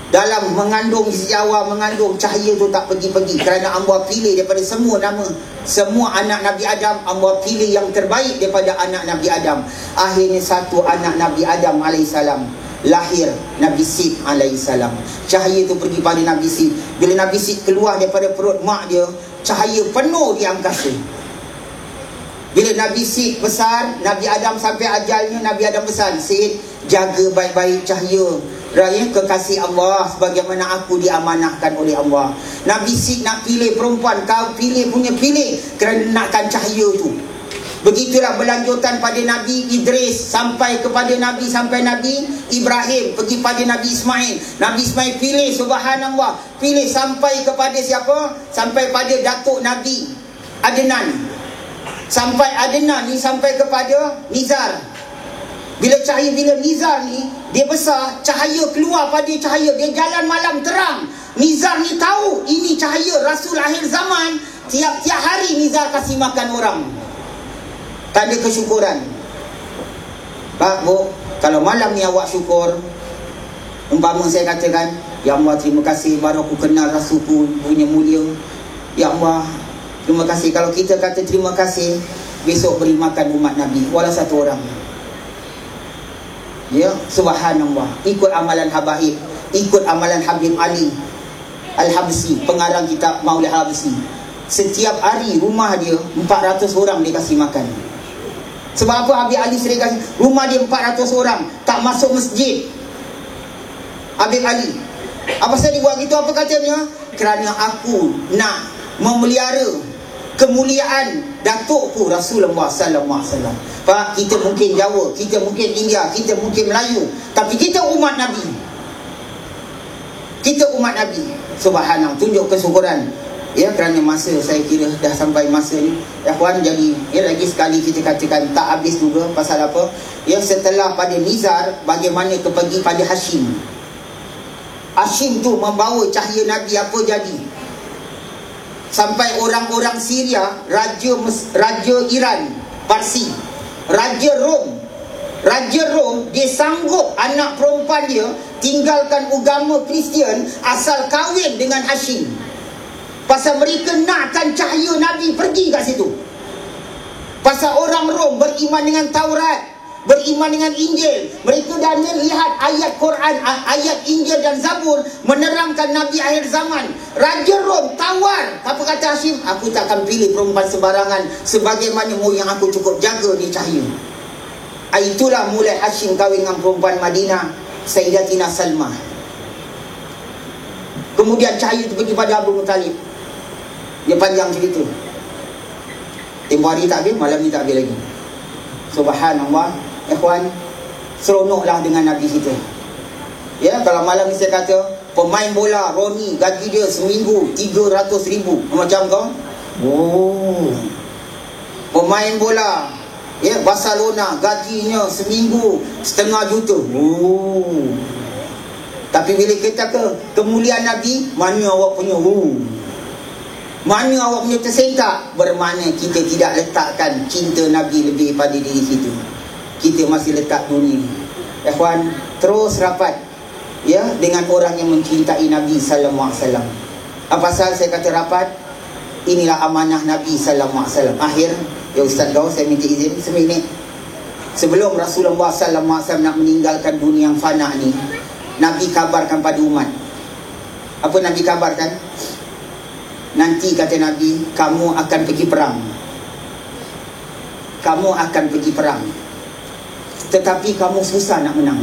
[SPEAKER 1] Dalam mengandung Siti Hawa, mengandung cahaya tu tak pergi-pergi, kerana Allah pilih daripada semua anak Nabi Adam, Allah pilih yang terbaik daripada anak Nabi Adam. Akhirnya satu anak Nabi Adam alaihissalam lahir, Nabi Sid alaihissalam. Cahaya tu pergi pada Nabi Sid. Bila Nabi Sid keluar daripada perut mak dia, cahaya penuh di angkasa. Bila Nabi Sid besar, Nabi Adam sampai ajalnya, Nabi Adam besar, Sid, jaga baik-baik cahaya raya kekasih Allah sebagaimana aku diamanahkan oleh Allah. Nabi Sid nak pilih perempuan, kau pilih kerana nakkan cahaya tu. Begitulah berlanjutan pada Nabi Idris sampai kepada Nabi Ibrahim, pergi pada Nabi Ismail. Nabi Ismail pilih, subhanallah, pilih sampai kepada siapa? Sampai pada datuk Nabi Adnan. Sampai Adnan ni sampai kepada Nizar. Bila Nizar ni dia besar, cahaya keluar pada cahaya, dia jalan malam terang. Nizar ni tahu ini cahaya Rasul akhir zaman. Tiap-tiap hari Nizar kasih makan orang. Tanda kesyukuran. Pak, Bu, kalau malam ni awak syukur, umpama saya katakan, ya Allah terima kasih baru aku kenal Rasulku punya mulia. Ya Allah terima kasih. Kalau kita kata terima kasih, besok beri makan umat Nabi walau satu orang. Ya, subhanallah. Ikut amalan Habaib, ikut amalan Habib Ali. Al-Habsi, pengarang kitab Maulid Habsi. Setiap hari rumah dia 400 orang dia kasih makan. Sebab apa Habib Ali sering kasih? Rumah dia 400 orang, tak masuk masjid. Habib Ali, apa saya dibuat gitu? Apa katanya? Kerana aku nak memelihara kemuliaan datukku Rasulullah sallallahu alaihi wasallam. Pak, kita mungkin Jawa, kita mungkin India, kita mungkin Melayu, tapi kita umat Nabi. Kita umat Nabi. Subhanallah, tunjuk kesyukuran. Ya, kerana masa saya kira dah sampai masa ni. Ya puan, jadi ya lagi sekali kita katakan tak habis juga. Pasal apa? Ya, setelah pada Nizar, bagaimana pergi pada Hashim. Hashim tu membawa cahaya Nabi, apa jadi? Sampai orang-orang Syria, Raja Iran, Parsi, Raja Rom, dia sanggup anak perempuan dia tinggalkan agama Kristian asal kahwin dengan Hashim. Pasal mereka nakkan cahaya Nabi pergi kat situ. Pasal orang Rom beriman dengan Taurat, beriman dengan Injil. Mereka dah lihat ayat Quran, ayat Injil dan Zabur menerangkan Nabi akhir zaman. Raja Rom tawar. Apa kata Hashim? Aku tak akan pilih perempuan sembarangan, sebagaimana yang aku cukup jaga di cahaya. Itulah mulai Hashim kahwin dengan perempuan Madinah, Sayyidatina Salmah. Kemudian cahaya itu pergi pada Abu Muttalib. Dia panjang cerita. Tempoh hari tak habis, malam ni tak habis lagi. Subhanallah. Ikhwan, seronoklah dengan Nabi kita. Ya, kalau malam ni saya kata pemain bola Roni gaji dia seminggu 300,000 macam kau. Oh. Pemain bola ya Barcelona gajinya seminggu 500,000. Oh. Tapi bila kita ke kemuliaan Nabi, mana awak punya mana awak punya tersentak? Bermakna kita tidak letakkan cinta Nabi lebih pada diri kita. Kita masih letak dunia. Ikhwan, terus rapat ya dengan orang yang mencintai Nabi sallallahu alaihi wasallam. Apa pasal saya kata rapat? Inilah amanah Nabi sallallahu alaihi wasallam. Akhir, ya Ustaz Gau, saya minta izin seminit. Sebelum Rasulullah sallallahu alaihi wasallam nak meninggalkan dunia yang fana ni, Nabi kabarkan pada umat. Apa Nabi kabarkan? Nanti kata Nabi, kamu akan pergi perang. Kamu akan pergi perang. Tetapi kamu susah nak menang.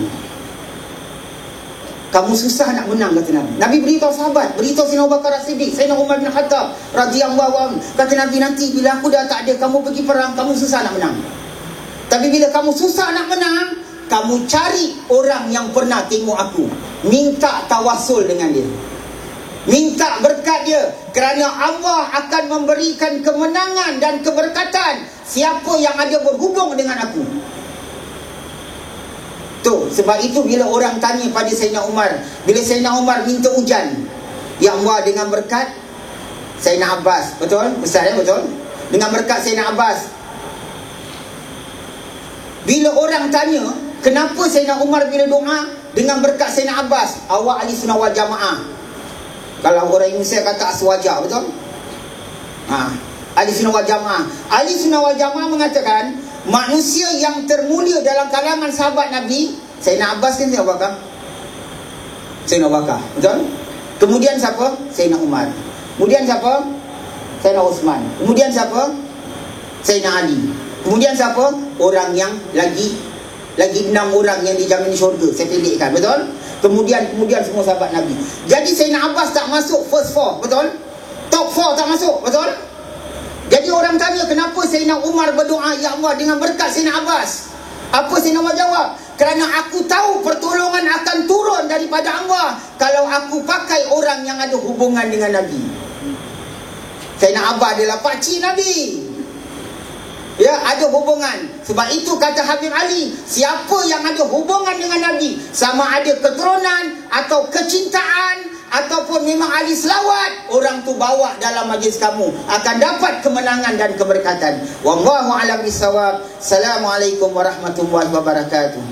[SPEAKER 1] Kamu susah nak menang, kata Nabi. Nabi beritahu sahabat, beritahu Sayyidina Abu Bakar As-Siddiq, Sayyidina Umar bin Khattab radhiyallahu anhu. Kata Nabi, nanti bila aku dah tak ada, kamu pergi perang, kamu susah nak menang. Tapi bila kamu susah nak menang, kamu cari orang yang pernah tengok aku, minta tawasul dengan dia, minta berkat dia, kerana Allah akan memberikan kemenangan dan keberkatan siapa yang ada berhubung dengan aku. Tu, sebab itu bila orang tanya pada Sayyidina Umar, bila Sayyidina Umar minta hujan, ya Allah dengan berkat Sayyidina Abbas, betul? Besar ya, betul? Dengan berkat Sayyidina Abbas. Bila orang tanya, kenapa Sayyidina Umar bila doa dengan berkat Sayyidina Abbas? Awak ahli sunnah wal jamaah. Kalau orang Indonesia kata aswaja, betul? Ahli sunnah wal jamaah. Ahli sunnah wal jamaah mengatakan manusia yang termulia dalam kalangan sahabat Nabi, Sayyidina Abbas kan Sayyidina Abu Bakar. Sayyidina Abu Bakar, betul? Kemudian siapa? Sayyidina Umar. Kemudian siapa? Sayyidina Uthman. Kemudian siapa? Sayyidina Ali. Kemudian siapa? Orang yang lagi 6 orang yang dijamin syurga, saya pendekkan, betul? Kemudian semua sahabat Nabi. Jadi Sayyidina Abbas tak masuk first 4, betul? Top 4 tak masuk, betul? Jadi orang tanya, kenapa Sayyidina Umar berdoa, ya Allah dengan berkat Sayyidina Abbas? Apa Sayyidina Umar jawab? Kerana aku tahu pertolongan akan turun daripada Allah kalau aku pakai orang yang ada hubungan dengan Nabi. Sayyidina Abbas adalah pakcik Nabi. Ya, ada hubungan. Sebab itu kata Habib Ali, siapa yang ada hubungan dengan Nabi, sama ada keturunan atau kecintaan ataupun memang ahli selawat, orang tu bawa dalam majlis kamu akan dapat kemenangan dan keberkatan. Wallahu a'lam bissawab. Assalamualaikum warahmatullahi wabarakatuh.